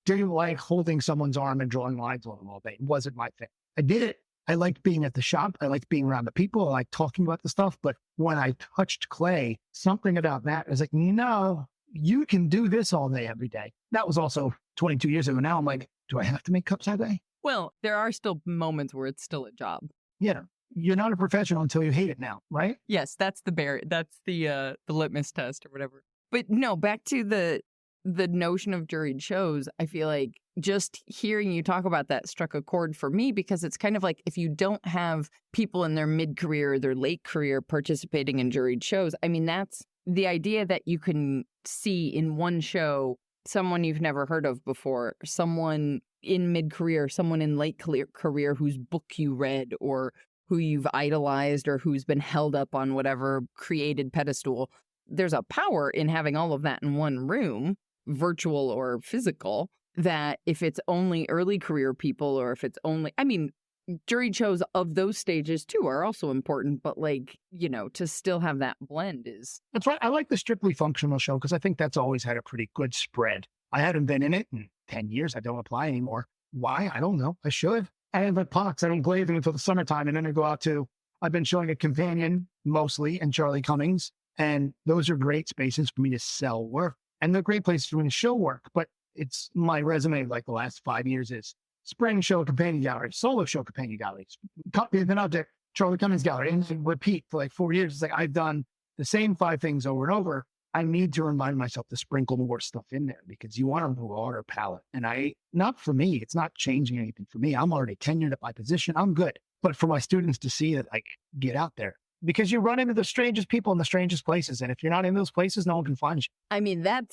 didn't like holding someone's arm and drawing lines on them all day. It wasn't my thing. I did it. I liked being at the shop. I liked being around the people. I liked talking about the stuff. But when I touched clay, something about that was no, you can do this all day, every day. That was also 22 years ago. Now I'm do I have to make cups all day? Well, there are still moments where it's still a job. Yeah. You're not a professional until you hate it now, right? Yes, that's the litmus test or whatever. But no, back to the notion of juried shows, I feel like just hearing you talk about that struck a chord for me, because it's kind of like if you don't have people in their mid-career or their late career participating in juried shows, I mean, that's the idea that you can see in one show someone you've never heard of before, someone in mid-career, someone in late career whose book you read or who you've idolized or who's been held up on whatever created pedestal. There's a power in having all of that in one room, virtual or physical, that if it's only early career people or if it's only, I mean, jury shows of those stages too are also important, but like, to still have that blend is. That's right. I like the strictly functional show because I think that's always had a pretty good spread. I haven't been in it in 10 years. I don't apply anymore. Why? I don't know. I should. I have like pots. I don't glaze them until the summertime. And then I go out I've been showing a companion mostly and Charlie Cummings. And those are great spaces for me to sell work. And they're great places for me to show work. But it's my resume like the last 5 years is spring show companion gallery, solo show companion galleries, then object, Charlie Cummings gallery, and repeat for like 4 years. It's like I've done the same 5 things over and over. I need to remind myself to sprinkle more stuff in there because you want a broader palette. And not for me, it's not changing anything for me. I'm already tenured at my position. I'm good. But for my students to see that I get out there because you run into the strangest people in the strangest places. And if you're not in those places, no one can find you. I mean, that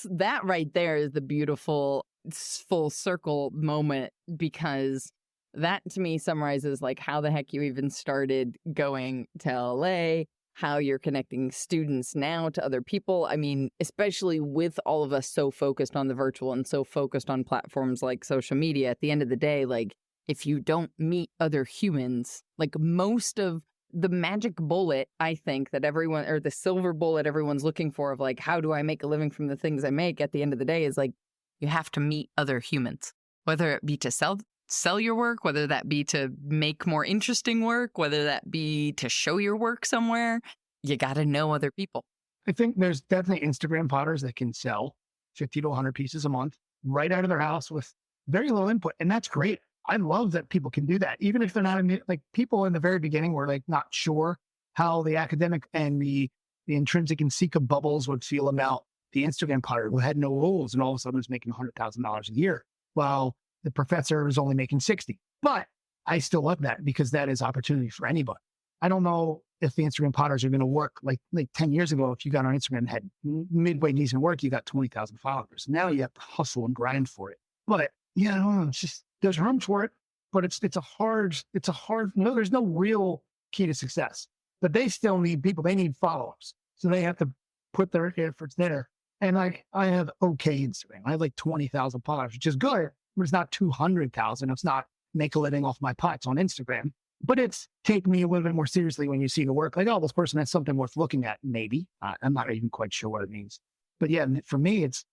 right there is the beautiful full circle moment, because that to me summarizes like how the heck you even started going to LA, how you're connecting students now to other people. I mean, especially with all of us so focused on the virtual and so focused on platforms like social media, at the end of the day, like if you don't meet other humans, like most of the magic bullet, I think that everyone, or the silver bullet everyone's looking for of like, how do I make a living from the things I make at the end of the day is like, you have to meet other humans, whether it be to sell your work, whether that be to make more interesting work, whether that be to show your work somewhere. You got to know other people. I think there's definitely Instagram potters that can sell 50 to 100 pieces a month right out of their house with very low input. And that's great. I love that people can do that. Even if they're not like people in the very beginning were like not sure how the academic and the intrinsic and Sika bubbles would feel about the Instagram potter who had no rules and all of a sudden was making $100,000 a year while the professor was only making 60. But I still love that because that is opportunity for anybody. I don't know if the Instagram potters are going to work like 10 years ago. If you got on Instagram and had midway decent work, you got 20,000 followers. Now you have to hustle and grind for it. But it's just, there's room for it, but it's a hard, no, there's no real key to success, but they still need people. They need followers. So they have to put their efforts there. And I have okay Instagram. I have like 20,000 followers, which is good, but it's not 200,000. It's not make a living off my pots on Instagram, but it's take me a little bit more seriously when you see the work. Like, oh, this person has something worth looking at. Maybe I'm not even quite sure what it means, but yeah, for me, it's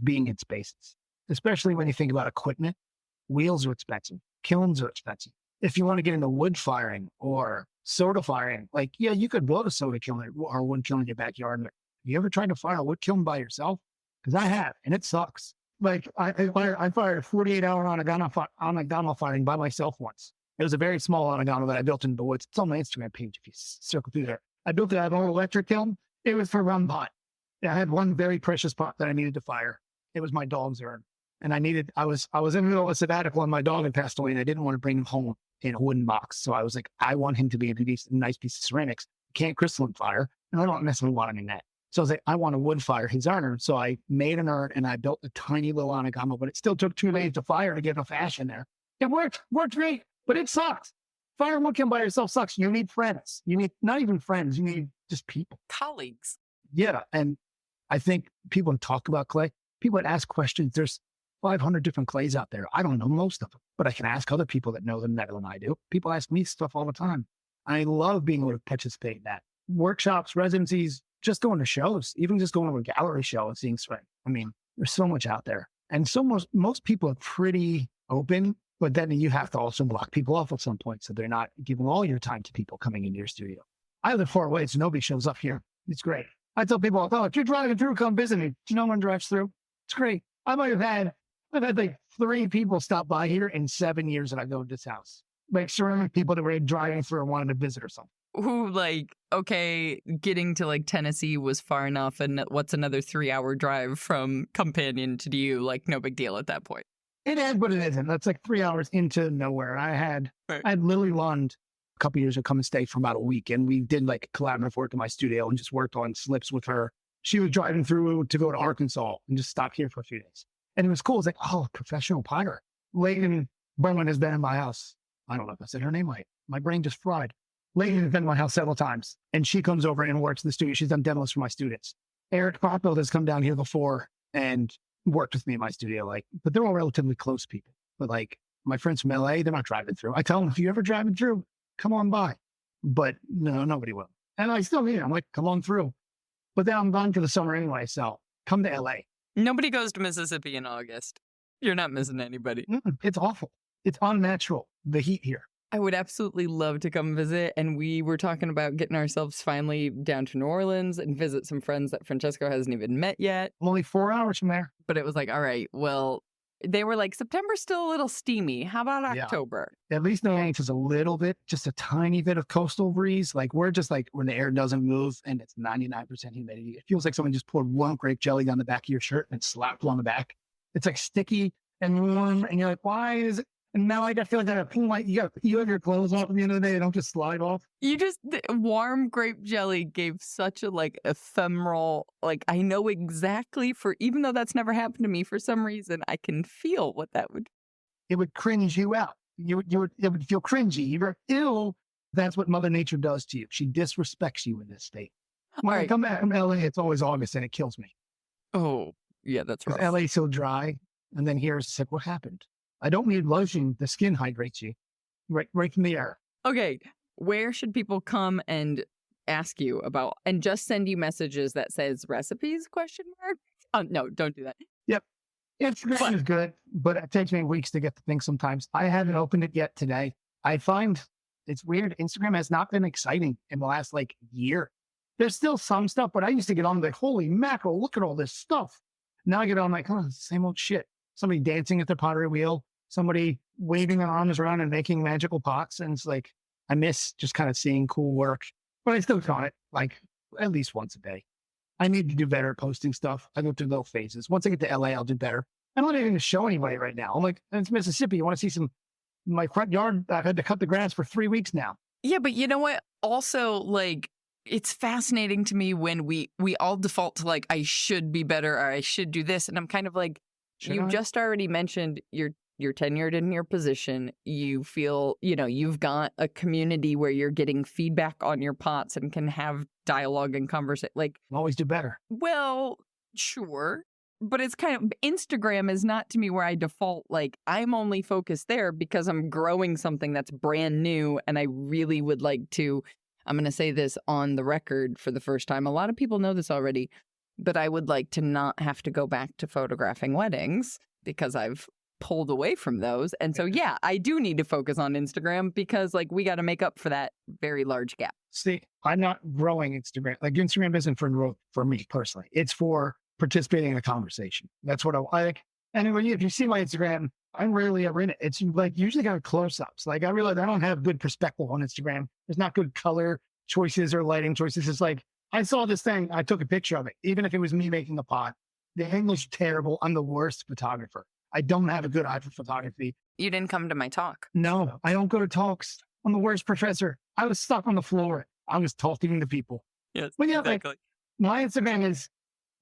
being in spaces, especially when you think about equipment. Wheels are expensive. Kilns are expensive. If you want to get into wood firing or soda firing, like, yeah, you could build a soda kiln or wood kiln in your backyard. Have you ever tried to fire a wood kiln by yourself? Because I have, and it sucks. Like I fired a 48-hour Onagama firing by myself once. It was a very small Onagama that I built in the woods. It's on my Instagram page if you circle through there. I built it at an electric kiln. It was for one pot. I had one very precious pot that I needed to fire. It was my dog's urn. And I was in the middle of a sabbatical and my dog had passed away and I didn't want to bring him home in a wooden box. So I was like, I want him to be a nice piece of ceramics. Can't crystalline fire. And I don't necessarily want him in that. So I was like, I want to wood fire his urn. So I made an urn and I built a tiny little Onagama, but it still took 2 days to fire to get enough ash in there. It worked great, but it sucks. Firing one kiln by yourself sucks. You need friends. You need not even friends. You need just people. Colleagues. Yeah. And I think people talk about clay. People that ask questions. There's 500 different clays out there. I don't know most of them, but I can ask other people that know them better than I do. People ask me stuff all the time. I love being able to participate in that. Workshops, residencies, just going to shows, even just going to a gallery show and seeing stuff. I mean, there's so much out there. And so most people are pretty open, but then you have to also block people off at some point so they're not giving all your time to people coming into your studio. I live far away, so nobody shows up here. It's great. I tell people, oh, if you're driving through, come visit me. Do you know one drives through? It's great. I might have had I've had like 3 people stop by here in 7 years that I go to this house. Like surrounding people that were driving for wanted to visit or something. Who, like, okay, getting to like Tennessee was far enough, and what's another 3-hour drive from Companion to you? Like, no big deal at that point. It is, but it isn't. That's like 3 hours into nowhere. I had Lily Lund a couple years ago come and stay for about a week, and we did like collaborative work in my studio and just worked on slips with her. She was driving through to go to Arkansas and just stopped here for a few days. And it was cool. It's like, oh, professional potter. Layton Berman has been in my house. I don't know if I said her name right. My brain just fried. Layton has been in my house several times, and she comes over and works in the studio. She's done demos for my students. Eric Popfield has come down here before and worked with me in my studio. Like, but they're all relatively close people. But like my friends from LA, they're not driving through. I tell them, if you ever driving through, come on by. But no, nobody will. And I still mean, I'm like, come on through. But then I'm gone for the summer anyway, so come to LA. Nobody goes to Mississippi in August. You're not missing anybody. It's awful. It's unnatural, the heat here. I would absolutely love to come visit. And we were talking about getting ourselves finally down to New Orleans and visit some friends that Francesco hasn't even met yet. Only 4 hours from there. But it was like, all right, well, they were like, September's still a little steamy. How about October? At least New Orleans is a little bit, just a tiny bit of coastal breeze. Like we're just like when the air doesn't move and it's 99% humidity. It feels like someone just poured one grape jelly down the back of your shirt and slapped you on the back. It's like sticky and warm. And you're like, why is it? And now I feel like I pull you have your clothes off at the end of the day. They don't just slide off. The warm grape jelly gave such a like ephemeral, like I know exactly even though that's never happened to me for some reason, I can feel what that would. It would cringe you out. It would feel cringy. You're ill. That's what Mother Nature does to you. She disrespects you in this state. When I come back from LA, it's always August and it kills me. Oh, yeah, that's right. LA's so dry. And then here's like, what happened? I don't need lotion. The skin hydrates you right from the air. Okay. Where should people come and ask you about and just send you messages that says recipes ? No, don't do that. Yep. Instagram is good, but it takes me weeks to get the thing sometimes. I haven't opened it yet today. I find it's weird. Instagram has not been exciting in the last like year. There's still some stuff, but I used to get on like, holy mackerel, look at all this stuff. Now I get on like, oh, same old shit. Somebody dancing at the pottery wheel, somebody waving their arms around and making magical pots. And it's like, I miss just kind of seeing cool work, but I still count it like at least once a day. I need to do better at posting stuff. I go through little phases. Once I get to LA, I'll do better. I'm not even going to show anybody right now. I'm like, it's Mississippi. You want to see my front yard? I've had to cut the grass for 3 weeks now. Yeah, but you know what? Also, like, it's fascinating to me when we all default to like, I should be better or I should do this. And I'm kind of like, you just already mentioned you're tenured in your position. You feel, you've got a community where you're getting feedback on your pots and can have dialogue and conversation. Like, always do better. Well, sure. But it's kind of, Instagram is not to me where I default, like, I'm only focused there because I'm growing something that's brand new. And I really would like to, I'm going to say this on the record for the first time. A lot of people know this already, but I would like to not have to go back to photographing weddings because I've pulled away from those. And so, yeah, I do need to focus on Instagram because like we got to make up for that very large gap. See, I'm not growing Instagram. Like Instagram isn't for growth for me personally. It's for participating in a conversation. That's what I like. And if you see my Instagram, I'm rarely ever in it. It's like usually got close-ups. Like I realize I don't have good perspective on Instagram. There's not good color choices or lighting choices. It's like, I saw this thing, I took a picture of it. Even if it was me making a pot, the English is terrible. I'm the worst photographer. I don't have a good eye for photography. You didn't come to my talk. No, I don't go to talks. I'm the worst professor. I was stuck on the floor. I was talking to people. Yes, but yeah, exactly. Like, my Instagram is,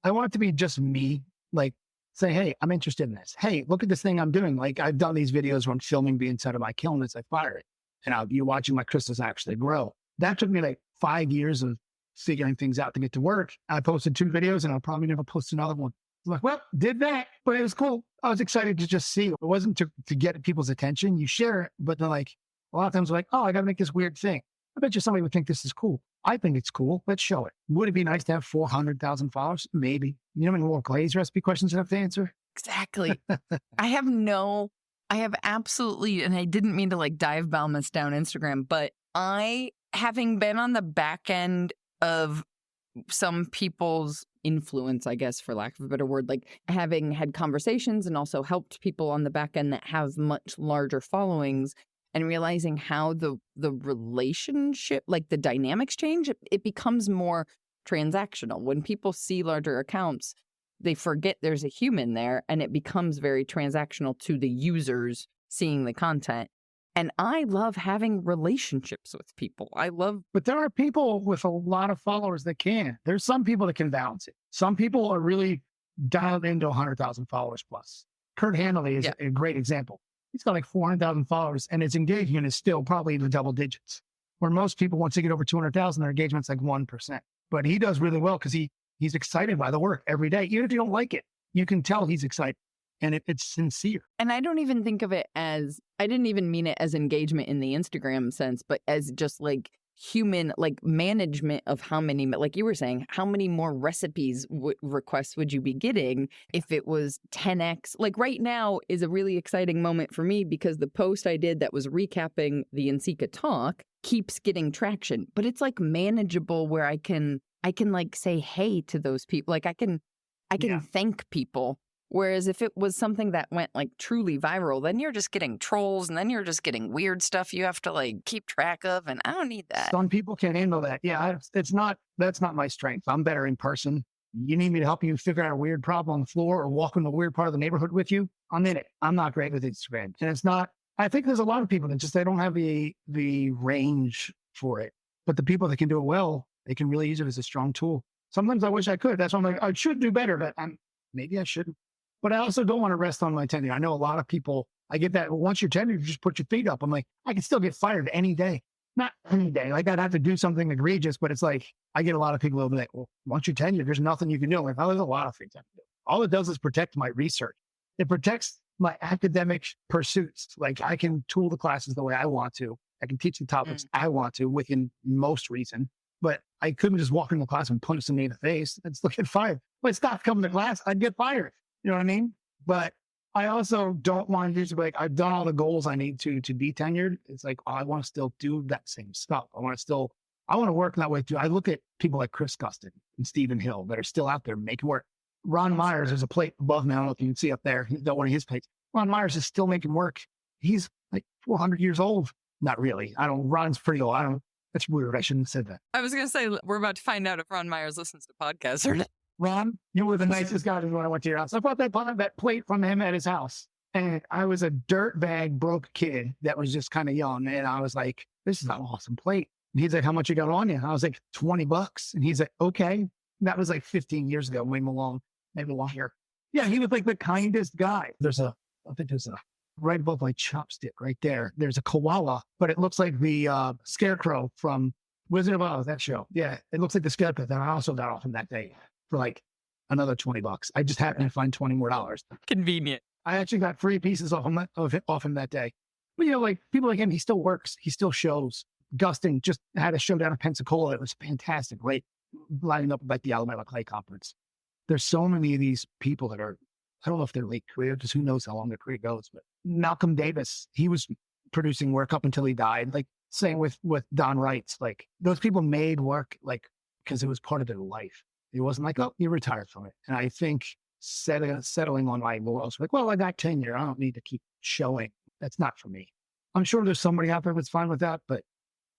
I want it to be just me. Like, say, hey, I'm interested in this. Hey, look at this thing I'm doing. Like, I've done these videos where I'm filming the inside of my kiln as I fire it. And you're watching my crystals actually grow. That took me like 5 years of figuring things out to get to work. I posted 2 videos and I'll probably never post another one. I'm like, well, did that, but it was cool. I was excited to just see. It wasn't to get people's attention. You share it, but they're like, a lot of times like, oh, I got to make this weird thing. I bet you somebody would think this is cool. I think it's cool. Let's show it. Would it be nice to have 400,000 followers? Maybe. You know how many more glaze recipe questions I have to answer? Exactly. I have absolutely, and I didn't mean to like dive bomb this down Instagram, but having been on the back end of some people's influence, I guess, for lack of a better word, like having had conversations and also helped people on the back end that have much larger followings, and realizing how the relationship, like the dynamics change, it becomes more transactional. When people see larger accounts, they forget there's a human there, and it becomes very transactional to the users seeing the content. And I love having relationships with people. But there are people with a lot of followers that can. There's some people that can balance it. Some people are really dialed into 100,000 followers plus. Kurt Hanley is a great example. He's got like 400,000 followers, and his engagement is still probably in the double digits. Where most people, once they get over 200,000, their engagement's like 1%. But he does really well because he's excited by the work every day. Even if you don't like it, you can tell he's excited. And it's sincere. And I don't even think of it as, I didn't even mean it as engagement in the Instagram sense, but as just like human, like management of how many, like you were saying, how many more recipes requests would you be getting if it was 10x? Like right now is a really exciting moment for me because the post I did that was recapping the Nsika talk keeps getting traction, but it's like manageable where I can like say hey to those people. Like I can thank people. Whereas if it was something that went like truly viral, then you're just getting trolls and then you're just getting weird stuff you have to like keep track of. And I don't need that. Some people can handle that. Yeah, that's not my strength. I'm better in person. You need me to help you figure out a weird problem on the floor or walk in a weird part of the neighborhood with you? I'm in it. I'm not great with Instagram. And it's not, I think there's a lot of people that they don't have the range for it. But the people that can do it well, they can really use it as a strong tool. Sometimes I wish I could. That's why I'm like, I should do better, but maybe I shouldn't. But I also don't want to rest on my tenure. I know a lot of people, I get that. Well, once you're tenured, you just put your feet up. I'm like, I can still get fired any day. Not any day. Like I'd have to do something egregious, but it's like, I get a lot of people who be like, well, once you're tenured, there's nothing you can do. I'm like, oh, there's a lot of things I can do. All it does is protect my research. It protects my academic pursuits. Like I can tool the classes the way I want to. I can teach the topics I want to within most reason. But I couldn't just walk into the class and punch somebody in the face and still get fired. But stop coming to class, I'd get fired. You know what I mean? But I also don't want to just be like, I've done all the goals I need to be tenured. It's like, I want to still do that same stuff. I want to work that way too. I look at people like Chris Gustin and Stephen Hill that are still out there making work. Ron Myers, there's a plate above me. I don't know if you can see up there. He's got one of his plates. Ron Myers is still making work. He's like 400 years old. Not really. Ron's pretty old. That's weird. I shouldn't have said that. I was going to say, we're about to find out if Ron Myers listens to podcasts or not. Ron, you were the nicest guy when I went to your house. I bought that plate from him at his house. And I was a dirtbag broke kid that was just kind of young. And I was like, this is an awesome plate. And he's like, how much you got on you? I was like, $20. And he's like, okay. That was like 15 years ago, maybe longer. Yeah, he was like the kindest guy. I think there's a right above my chopstick right there. There's a koala, but it looks like the scarecrow from Wizard of Oz, that show. Yeah, it looks like the scarecrow that I also got off him that day for like another $20. I just happened to find $20 more. Convenient. I actually got 3 pieces off him that day. But like people like him, he still works. He still shows. Gustin just had a show down in Pensacola. It was fantastic. Right, lining up like the Alabama Clay Conference. There's so many of these people that are, I don't know if they're late career, because who knows how long their career goes. But Malcolm Davis, he was producing work up until he died. Like same with Don Wrights. Like those people made work like because it was part of their life. It wasn't like, oh, you retired from it. And I think settling on my laurels, like, well, I got tenure. I don't need to keep showing. That's not for me. I'm sure there's somebody out there that's fine with that, but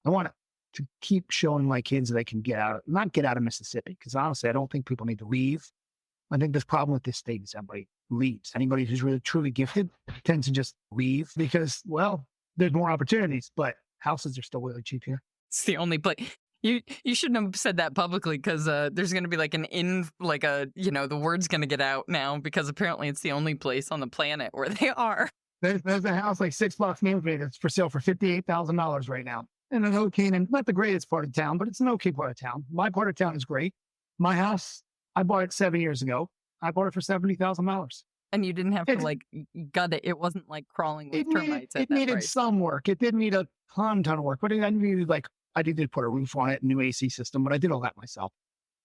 I want to keep showing my kids that they can not get out of Mississippi. Because honestly, I don't think people need to leave. I think this problem with this state is everybody leaves. Anybody who's really truly gifted tends to just leave because, well, there's more opportunities, but houses are still really cheap here. It's the only place. You shouldn't have said that publicly because there's going to be like the word's going to get out now because apparently it's the only place on the planet where they are. There's a house like 6 blocks north of me that's for sale for $58,000 right now. And an okay, and not the greatest part of town, but it's an okay part of town. My part of town is great. My house, I bought it 7 years ago. I bought it for $70,000. And you didn't have to gut it. It wasn't like crawling with termites. It needed some work. It didn't need a ton of work, but I needed I did put a roof on it, new AC system, but I did all that myself.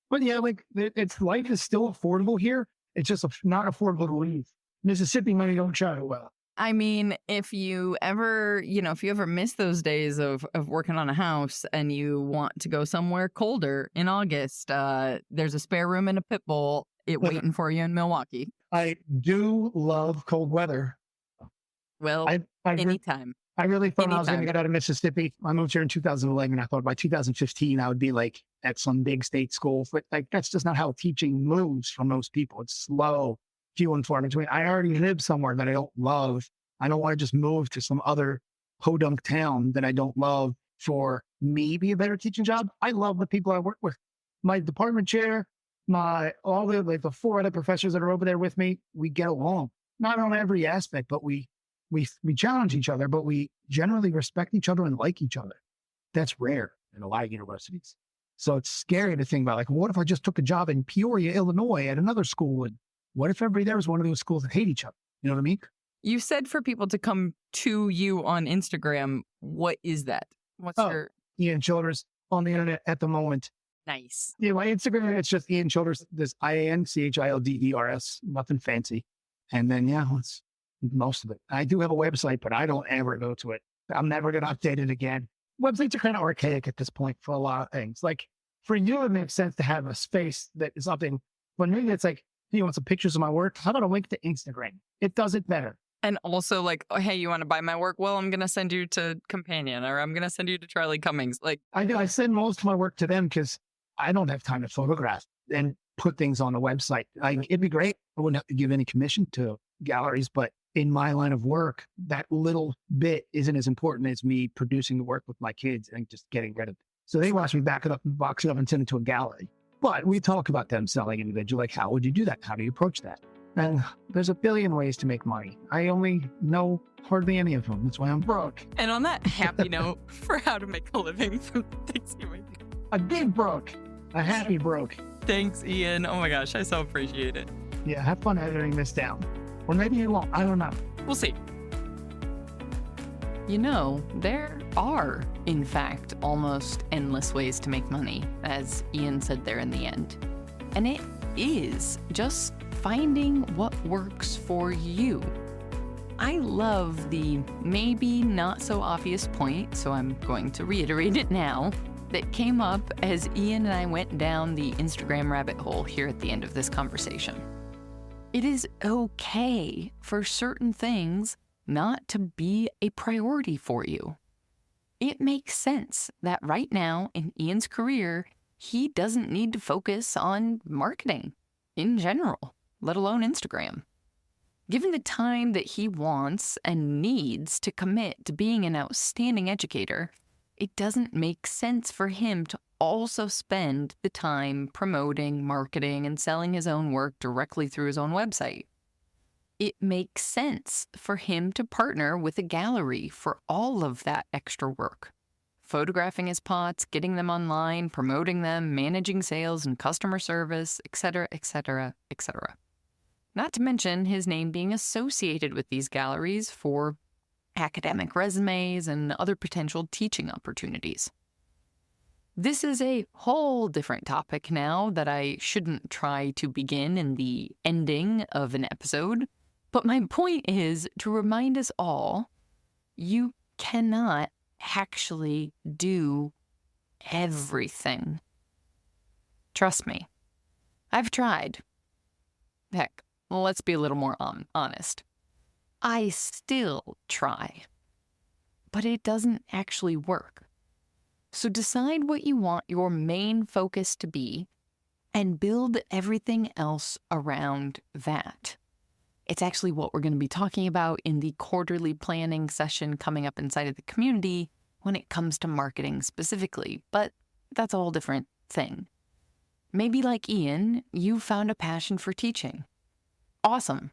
But yeah, life is still affordable here. It's just not affordable to leave. Mississippi money don't show well. I mean, if you ever, if you ever miss those days of working on a house and you want to go somewhere colder in August, there's a spare room in a pit bull waiting for you in Milwaukee. I do love cold weather. Well, I anytime. I really thought I was going to Anytime. get out of Mississippi. I moved here in 2011. I thought by 2015 I would be like at some big state school. But like that's just not how teaching moves for most people. It's slow, few and far between. I already live somewhere that I don't love. I don't want to just move to some other podunk town that I don't love for maybe a better teaching job. I love the people I work with. My department chair, all the like the four other professors that are over there with me, we get along. Not on every aspect, but we challenge each other, but we generally respect each other and like each other. That's rare in a lot of universities. So it's scary to think about, like, what if I just took a job in Peoria, Illinois at another school? And what if everybody there was one of those schools that hate each other? You know what I mean? You said for people to come to you on Instagram. What is that? What's your Ian Childers on the internet at the moment. nice? Yeah, my Instagram, it's just Ian Childers, this IANCHILDERS, nothing fancy. And then, it's most of it. I do have a website, but I don't ever go to it. I'm never going to update it again. Websites are kind of archaic at this point for a lot of things. Like for you, it makes sense to have a space that is something. For me, it's like, you want some pictures of my work? How about a link to Instagram? It does it better. And also like, oh, hey, you want to buy my work? Well, I'm going to send you to Companion, or I'm going to send you to Charlie Cummings. Like I send most of my work to them because I don't have time to photograph and put things on the website. It'd be great. I wouldn't have to give any commission to galleries, but in my line of work, that little bit isn't as important as me producing the work with my kids and just getting rid of it. So they watch me back it up and box it up and send it to a gallery. But we talk about them selling individual, like, how would you do that? How do you approach that? And there's a billion ways to make money. I only know hardly any of them. That's why I'm broke. And on that happy note for how to make a living from things you make. A big broke. A happy broke. Thanks, Ian. Oh my gosh, I so appreciate it. Yeah, have fun editing this down. Or maybe you won't. I don't know. We'll see. There are, in fact, almost endless ways to make money, as Ian said there in the end. And it is just finding what works for you. I love the maybe not so obvious point, so I'm going to reiterate it now, that came up as Ian and I went down the Instagram rabbit hole here at the end of this conversation. It is okay for certain things not to be a priority for you. It makes sense that right now in Ian's career, he doesn't need to focus on marketing in general, let alone Instagram. Given the time that he wants and needs to commit to being an outstanding educator, it doesn't make sense for him to also spend the time promoting, marketing, and selling his own work directly through his own website. It makes sense for him to partner with a gallery for all of that extra work. Photographing his pots, getting them online, promoting them, managing sales and customer service, etc., etc., etc. Not to mention his name being associated with these galleries for academic resumes and other potential teaching opportunities. This is a whole different topic now that I shouldn't try to begin in the ending of an episode, but my point is to remind us all, you cannot actually do everything. Trust me. I've tried. Heck, let's be a little more honest. I still try. But it doesn't actually work. So decide what you want your main focus to be and build everything else around that. It's actually what we're going to be talking about in the quarterly planning session coming up inside of the community when it comes to marketing specifically, but that's a whole different thing. Maybe like Ian, you found a passion for teaching. Awesome.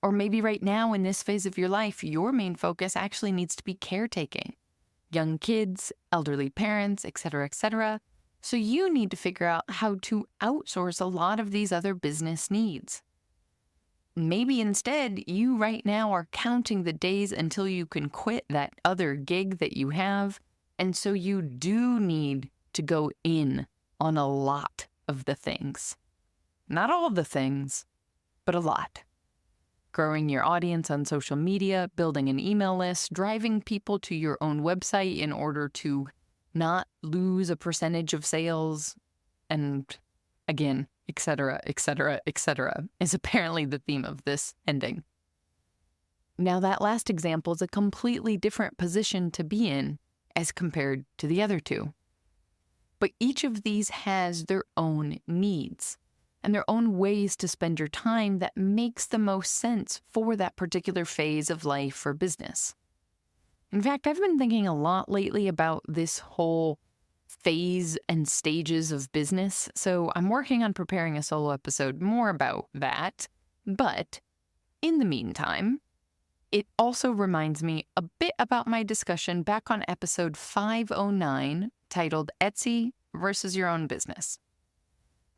Or maybe right now in this phase of your life, your main focus actually needs to be caretaking. Young kids, elderly parents, etc., etc. So you need to figure out how to outsource a lot of these other business needs. Maybe instead, you right now are counting the days until you can quit that other gig that you have, and so you do need to go in on a lot of the things. Not all of the things, but a lot. growing your audience on social media, building an email list, driving people to your own website in order to not lose a percentage of sales, and again, etc., etc., etc., is apparently the theme of this ending. Now, that last example is a completely different position to be in as compared to the other two. But each of these has their own needs and their own ways to spend your time that makes the most sense for that particular phase of life or business. In fact, I've been thinking a lot lately about this whole phase and stages of business, so I'm working on preparing a solo episode more about that. But in the meantime, it also reminds me a bit about my discussion back on episode 509, titled Etsy versus Your Own Business.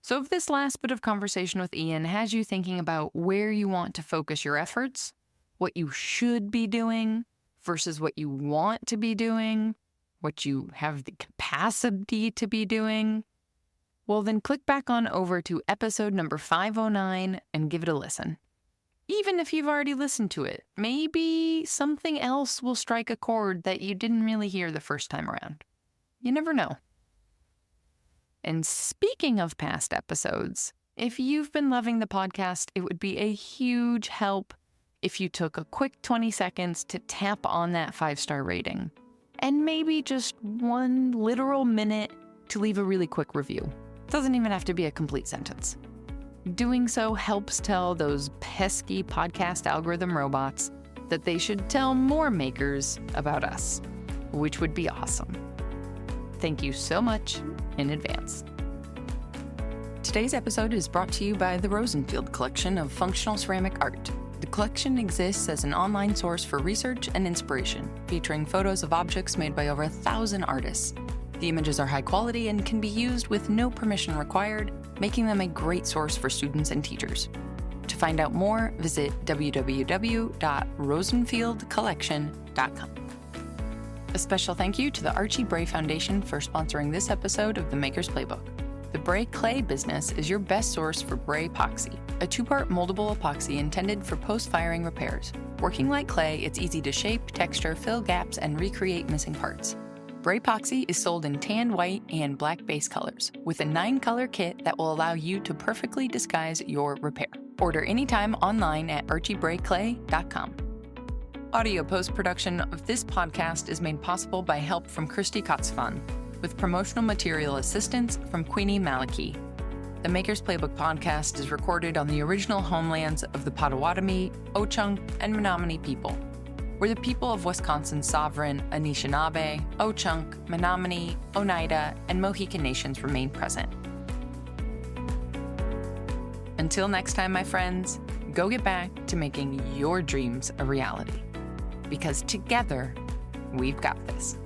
So if this last bit of conversation with Ian has you thinking about where you want to focus your efforts, what you should be doing versus what you want to be doing, what you have the capacity to be doing, well then click back on over to episode number 509 and give it a listen. Even if you've already listened to it, maybe something else will strike a chord that you didn't really hear the first time around. You never know. And speaking of past episodes, if you've been loving the podcast, it would be a huge help if you took a quick 20 seconds to tap on that 5-star rating. And maybe just 1 literal minute to leave a really quick review. It doesn't even have to be a complete sentence. Doing so helps tell those pesky podcast algorithm robots that they should tell more makers about us, which would be awesome. Thank you so much in advance. Today's episode is brought to you by the Rosenfield Collection of Functional Ceramic Art. The collection exists as an online source for research and inspiration, featuring photos of objects made by over 1,000 artists. The images are high quality and can be used with no permission required, making them a great source for students and teachers. To find out more, visit www.rosenfieldcollection.com. A special thank you to the Archie Bray Foundation for sponsoring this episode of the Maker's Playbook. The Bray Clay business is your best source for Bray Epoxy, a 2-part moldable epoxy intended for post-firing repairs. Working like clay, it's easy to shape, texture, fill gaps, and recreate missing parts. Bray Epoxy is sold in tan, white, and black base colors, with a 9-color kit that will allow you to perfectly disguise your repair. Order anytime online at archiebrayclay.com. Audio post-production of this podcast is made possible by help from Christy Kotzfan, with promotional material assistance from Queenie Maliki. The Maker's Playbook podcast is recorded on the original homelands of the Potawatomi, Ho-Chunk, and Menominee people, where the people of Wisconsin's sovereign Anishinaabe, Ho-Chunk, Menominee, Oneida, and Mohican nations remain present. Until next time, my friends, go get back to making your dreams a reality. Because together, we've got this.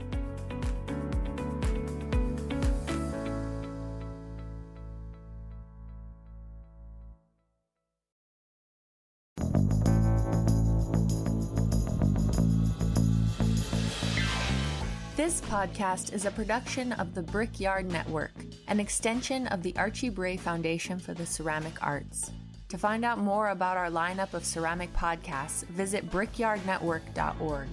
This podcast is a production of the Brickyard Network, an extension of the Archie Bray Foundation for the Ceramic Arts. To find out more about our lineup of ceramic podcasts, visit brickyardnetwork.org.